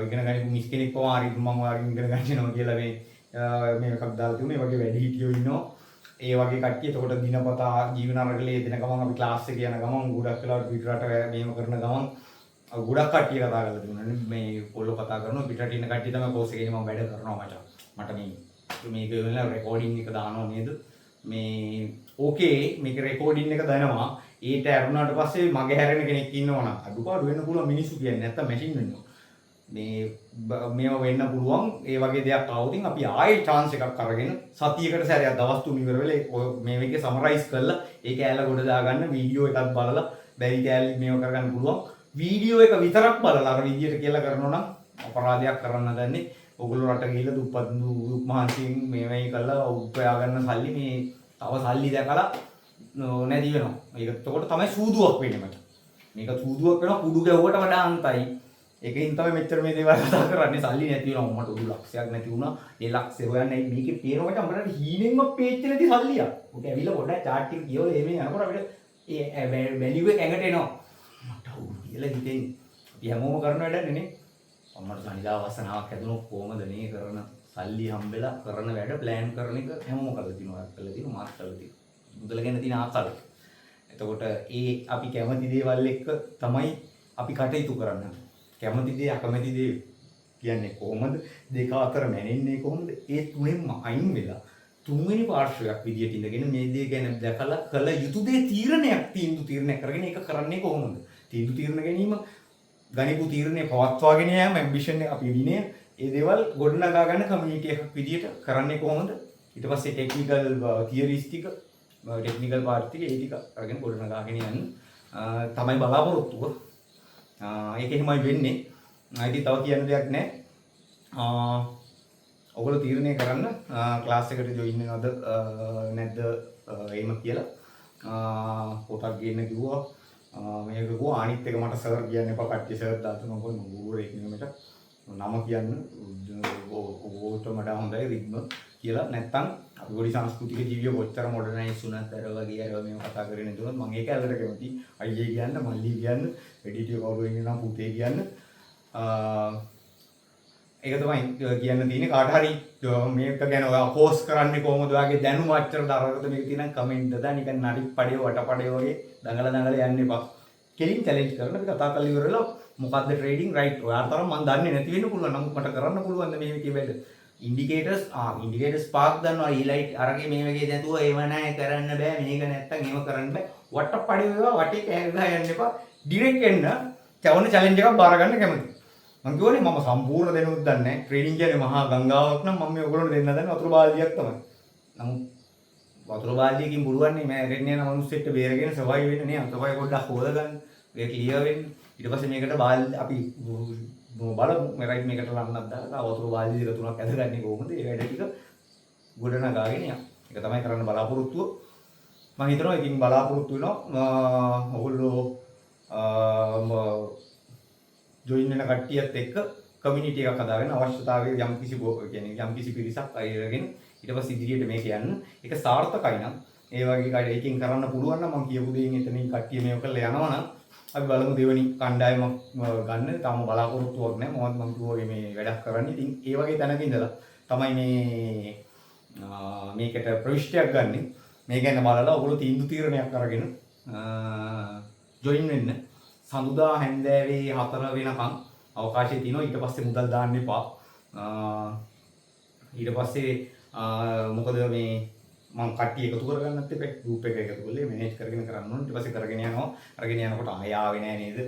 ඉගෙන ගනිපු මිස් කෙනෙක් කොහොම හරි මම වාගෙන් ඉගෙන ගන්නවා කියලා මේ එකක් දාලා තිබුණේ. ඒ වගේ වැඩි හිටියෝ ඉන්නවා. ඒ වගේ කට්ටිය එතකොට දිනපතා ජීවන අරගලේ දෙන ගමන් අපි ක්ලාස් එක යන ගමන් ගොඩක් වෙලාවට පිටරට මේව කරන ගමන් ගොඩක් කට්ටිය කතා කරලා තිබුණා. මේ පොල්ලෝ කතා කරනවා පිටරට ඉන්න කට්ටිය තමයි කෝස් එකේ මම වැඩ කරනවා මචං. මට මේක වෙන රෙකෝඩින් එක දානවා නේද? මේ ඕකේ මේක රෙකෝඩින් එක දානවා. ඊට ඇරුණාට පස්සේ මගේ හැරෙන කෙනෙක් ඉන්නවනම් අඩුපාඩු වෙන්න පුළුවන් මිනිස්සු කියන්නේ නැත්තම් මැෂින් වෙනවා. මේව වෙන්න පුළුවන්. ඒ වගේ දෙයක් આવුතින් අපි ආයේ chance එකක් අරගෙන සතියකට සැරයක් දවස් 3 ඉවර වෙලා මේ මේකේ සමරයිස් කරලා ඒ කෑල්ල ගොඩ දාගන්න වීඩියෝ එකක් බලලා බැරි කෑල්ල මේව කරගන්න පුළුවන්. වීඩියෝ එක විතරක් බලලා අර විදියට කියලා කරනවා නම් අපරාධයක් කරන්න දන්නේ. ඔයගොල්ලෝ රට ගිහිල්ලා දුප්පත් මහන්සියෙන් මේවයි කරලා උපයා ගන්න සල්ලි මේ තව සල්ලි දැකලා නැති වෙනවා. ඒක එතකොට තමයි සූදුවක් වෙන්නේ මට. මේක සූදුවක් වෙනවා කුඩු ගැව්වට වඩා අන්තයි. ඒකෙන් තමයි මෙච්චර මේ දේවල් කතා කරන්නේ. සල්ලි නැති වෙනවා. මට උඩු ලක්ෂයක් නැති වුණා. ඒ ලක්ෂය හොයන්නේ මේකේ පේනවා මචං අපිට හීනෙන්ම පේච්ච නැති සල්ලියක්. ඔක ඇවිල්ලා පොඩ්ඩක් chart එක කියවලා එමේ යනකොට අපිට ඒ වැලියු එක ඇඟට එනවා. මට උඩු කියලා හිතෙන්නේ. අපි හැමෝම කරන වැඩන්නේ නේ. අම්මට සනිදා වසනාවක් හැදුණොත් කොහමද මේ කරන සල්ලි හම්බෙලා කරන වැඩ ප්ලෑන් කරන එක හැමෝම කරලා තිනවා. කරලා තිනවා මාත් කරලා තිනවා. මුදල ගැන තියෙන ආසාව. එතකොට ඒ අපි කැමති දේවල් එක්ක තමයි අපි කටයුතු කරන්නේ. කැමති දේ අකමැති දේ කියන්නේ කොහොමද? දෙක අතර මැනෙන්නේ කොහොමද? ඒ තුනෙන්ම අයින් වෙලා තුන්වෙනි පාර්ශ්වයක් විදියට ඉඳගෙන මේ දේ ගැන දැකලා කළ යුතු දේ තීරණයක් කරගෙන ඒක කරන්නේ කොහොමද? තීරණ ගැනීම ගනිපු තීරණය පවත්වාගෙන යෑම ඇම්බිෂන් එක අපි විනය ඒ දේවල් ගොඩනගා ගන්න කමියුනිටි එකක් විදියට කරන්නේ කොහොමද? ඊට පස්සේ ටෙක්නිකල් තියරිස් ටික ටෙක්නිකල් පාර්ට් ටික ඒ ටික අරගෙන ගොඩනගාගෙන යන්න තමයි බලාපොරොත්තුව. ඒක එහෙමයි වෙන්නේ. ඉතින් තව කියන්න දෙයක් නැහැ. ඔයගොල්ලෝ තීරණය කරන්න ක්ලාස් එකට ජොයින් වෙනවද නැද්ද එහෙම කියලා. පොතක් ගේන්න කිව්වා. මේක කිව්වා අනිත් එක මට සර් කියන්න එපා. කට්ටිය සර් දාතුන මොකද මම ගුරුවරයෙක් නෙමෙයි මට. නම කියන්න ඕකට මඩ හොඳයි රිද්ම කියලා නැත්තම් අපි පොඩි සංස්කෘතික ජීවිය කොච්චර මොඩර්නයිස් වුණත් අර වගේ අර මේව කතා කරගෙන ඉඳුනොත් මම ඒක ඇල්ලට කැමති. අයියේ කියන්න, මල්ලි කියන්න, එඩිටියෝ කවුරු ඉන්නේ නම් පුතේ කියන්න. ඒක තමයි කියන්න තියෙන්නේ. කාට හරි මේක ගැන ඔයා පෝස්ට් කරන්නේ කොහොමද? ඔයාගේ දැනුම අච්චර දරකට මේක තියෙනම් කමෙන්ට් දාන්න. නිකන් නඩිප්පඩේ වටපඩේ වගේ දඟල යන්න එපා. කෙලින් චැලෙන්ජ් කරන්න අපි කතා කරලා ඉවර වෙලා මොකද්ද ට්‍රේඩින් රයිට් ඔයාලා තරම් මම දන්නේ නැති වෙන්න පුළුවන්. නමුත් මට කරන්න පුළුවන් මේ විදිහේ වැඩ. ඉන්ඩිකේටර්ස් පාක් දන්නවා ඊලයිට් අරගේ මේ වගේ දැතුව ඒව නැහැ කරන්න බෑ මේක නැත්තම් ඒව කරන්න බෑ වටපඩේ වේවා වටේ කෑ ගහ යන්න එපා ඩිරෙක්ට් එන්න චවන චැලෙන්ජ් එකක් බාර ගන්න කැමතියි මම කියවනේ මම සම්පූර්ණ දෙනුත් දන්නේ නැහැ ට්‍රේඩින් කියන්නේ මහා ගංගාවක් නම් මම මේ ඔයගොල්ලන්ට දෙන්න හදන්නේ වතුර බාල්දියක් තමයි නමුත් වතුර බාල්දියකින් පුළුවන් නේ මම රෙන්නේ යන මිනිස්සෙක්ට බේරගෙන සර්වයිව් වෙන්න නේ අතපය පොඩ්ඩක් හොදගන්න ඒක ක්ලියර් වෙන්න ඊට පස්සේ මේකට බාල්දි අපි බලමු මේකයි මේකට ලන්නක් දාලා වතුර බාල්දි දෙක තුනක් ඇදගන්නේ කොහොමද ඒ වැඩ ටික ගොඩනගාගෙන යන්න ඒක තමයි කරන්න බලාපොරොත්තුව මම හිතනවා ඉතින් බලාපොරොත්තු වෙනවා ඔයගොල්ලෝ ජොයින් වෙන කට්ටියත් එක්ක කමියුනිටි එකක් හදාගෙන අවශ්‍යතාවයේ යම්කිසි පිරිසක් අයගෙන ඊට පස්සේ ඉදිරියට මේක යන්න ඒක සාර්ථකයි නම් ඒ වගේ කාට එකකින් කරන්න පුළුවන් නම් මම කියපු දෙයින් එතනින් කට්ටිය මේක කරලා යනවා නම් අපි බලමු දෙවෙනි කණ්ඩායමක් ගන්න තාම බලාපොරොත්තුවක් නැහැ මම කිව්වා මේ වැඩක් කරන්න ඉතින් ඒ වගේ තැනක ඉඳලා තමයි මේකට ප්‍රවිෂ්ටියක් ගන්න මේ ගැන බලලා ඔයගොල්ලෝ තීරණයක් අරගෙන ජොයින් වෙන්න සඳුදා හැන්දෑවේ 4 වෙනකන් අවකාශය තියෙනවා ඊට පස්සේ මුදල් දාන්න එපා ඊට පස්සේ මොකද මේ මම කට්ටිය එකතු කරගන්නත් එපා. ගෲප් එක එකතු කරලා මැනේජ් කරගෙන කරන්න ඕනේ. ඊට පස්සේ කරගෙන යනවා. අරගෙන යනකොට ආය ආවේ නෑ නේද?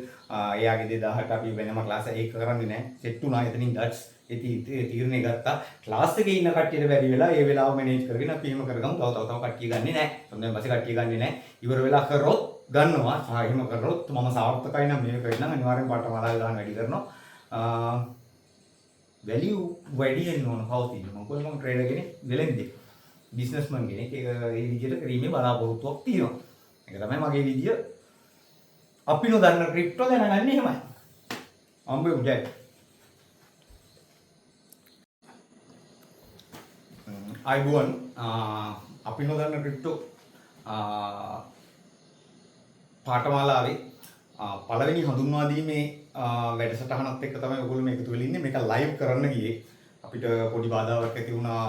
එයාගේ 2018 අපි වෙනම ක්ලාස් එකක් කරන්නේ නෑ. සෙට් වුණා එතනින් ඩට්ස්. තීරණය ගත්තා. ක්ලාස් එකේ ඉන්න කට්ටියට බැරි වෙලා ඒ වෙලාව මැනේජ් කරගෙන අපි එහෙම කරගමු. තව කට්ටිය ගන්නෙ නෑ. දැන් පස්සේ කට්ටිය ගන්නෙ නෑ. ඉවර වෙලා කරොත් ගන්නවා. එහෙම කරොත් මම සාර්ථකයි නම් මේක වෙන්නම් අනිවාර්යෙන් පාඨමාලාව ගන්න වැඩි කරනවා. වැලියු වැඩි වෙන්න ඕන පවතින. මම ට්‍රේඩර් කෙනෙක් වෙලෙන්දේ. බිස්නස්මන් කෙනෙක් ඒක ඒ විදිහට කිරීමේ බලාපොරොත්තුවක් තියෙනවා. ඒක තමයි මගේ විදිය. අපි නොදන්න ක්‍රිප්ටෝ දැනගන්නේ එහෙමයි. අම්බේ උඩයි. අයිබෝන් අපි නොදන්න ක්‍රිප්ටෝ පාඨමාලාවේ පළවෙනි හඳුන්වා දීමේ වැඩසටහනත් එක්ක තමයි ඔයගොල්ලෝ මේක තුල ඉන්නේ. මේක ලයිව් කරන්න ගියේ. අපිට පොඩි බාධාවක් ඇති වුණා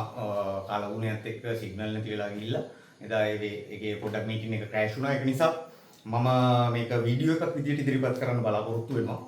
කාලගුණයත් එක්ක සිග්නල් නැති වෙලා ගිහිල්ලා. එදා ඒකේ පොඩ්ඩක් මීටින් එක ක්‍රෑෂ් වුණා. ඒක නිසා මම මේක වීඩියෝ එකක් විදිහට ඉදිරිපත් කරන්න බලාපොරොත්තු වෙනවා.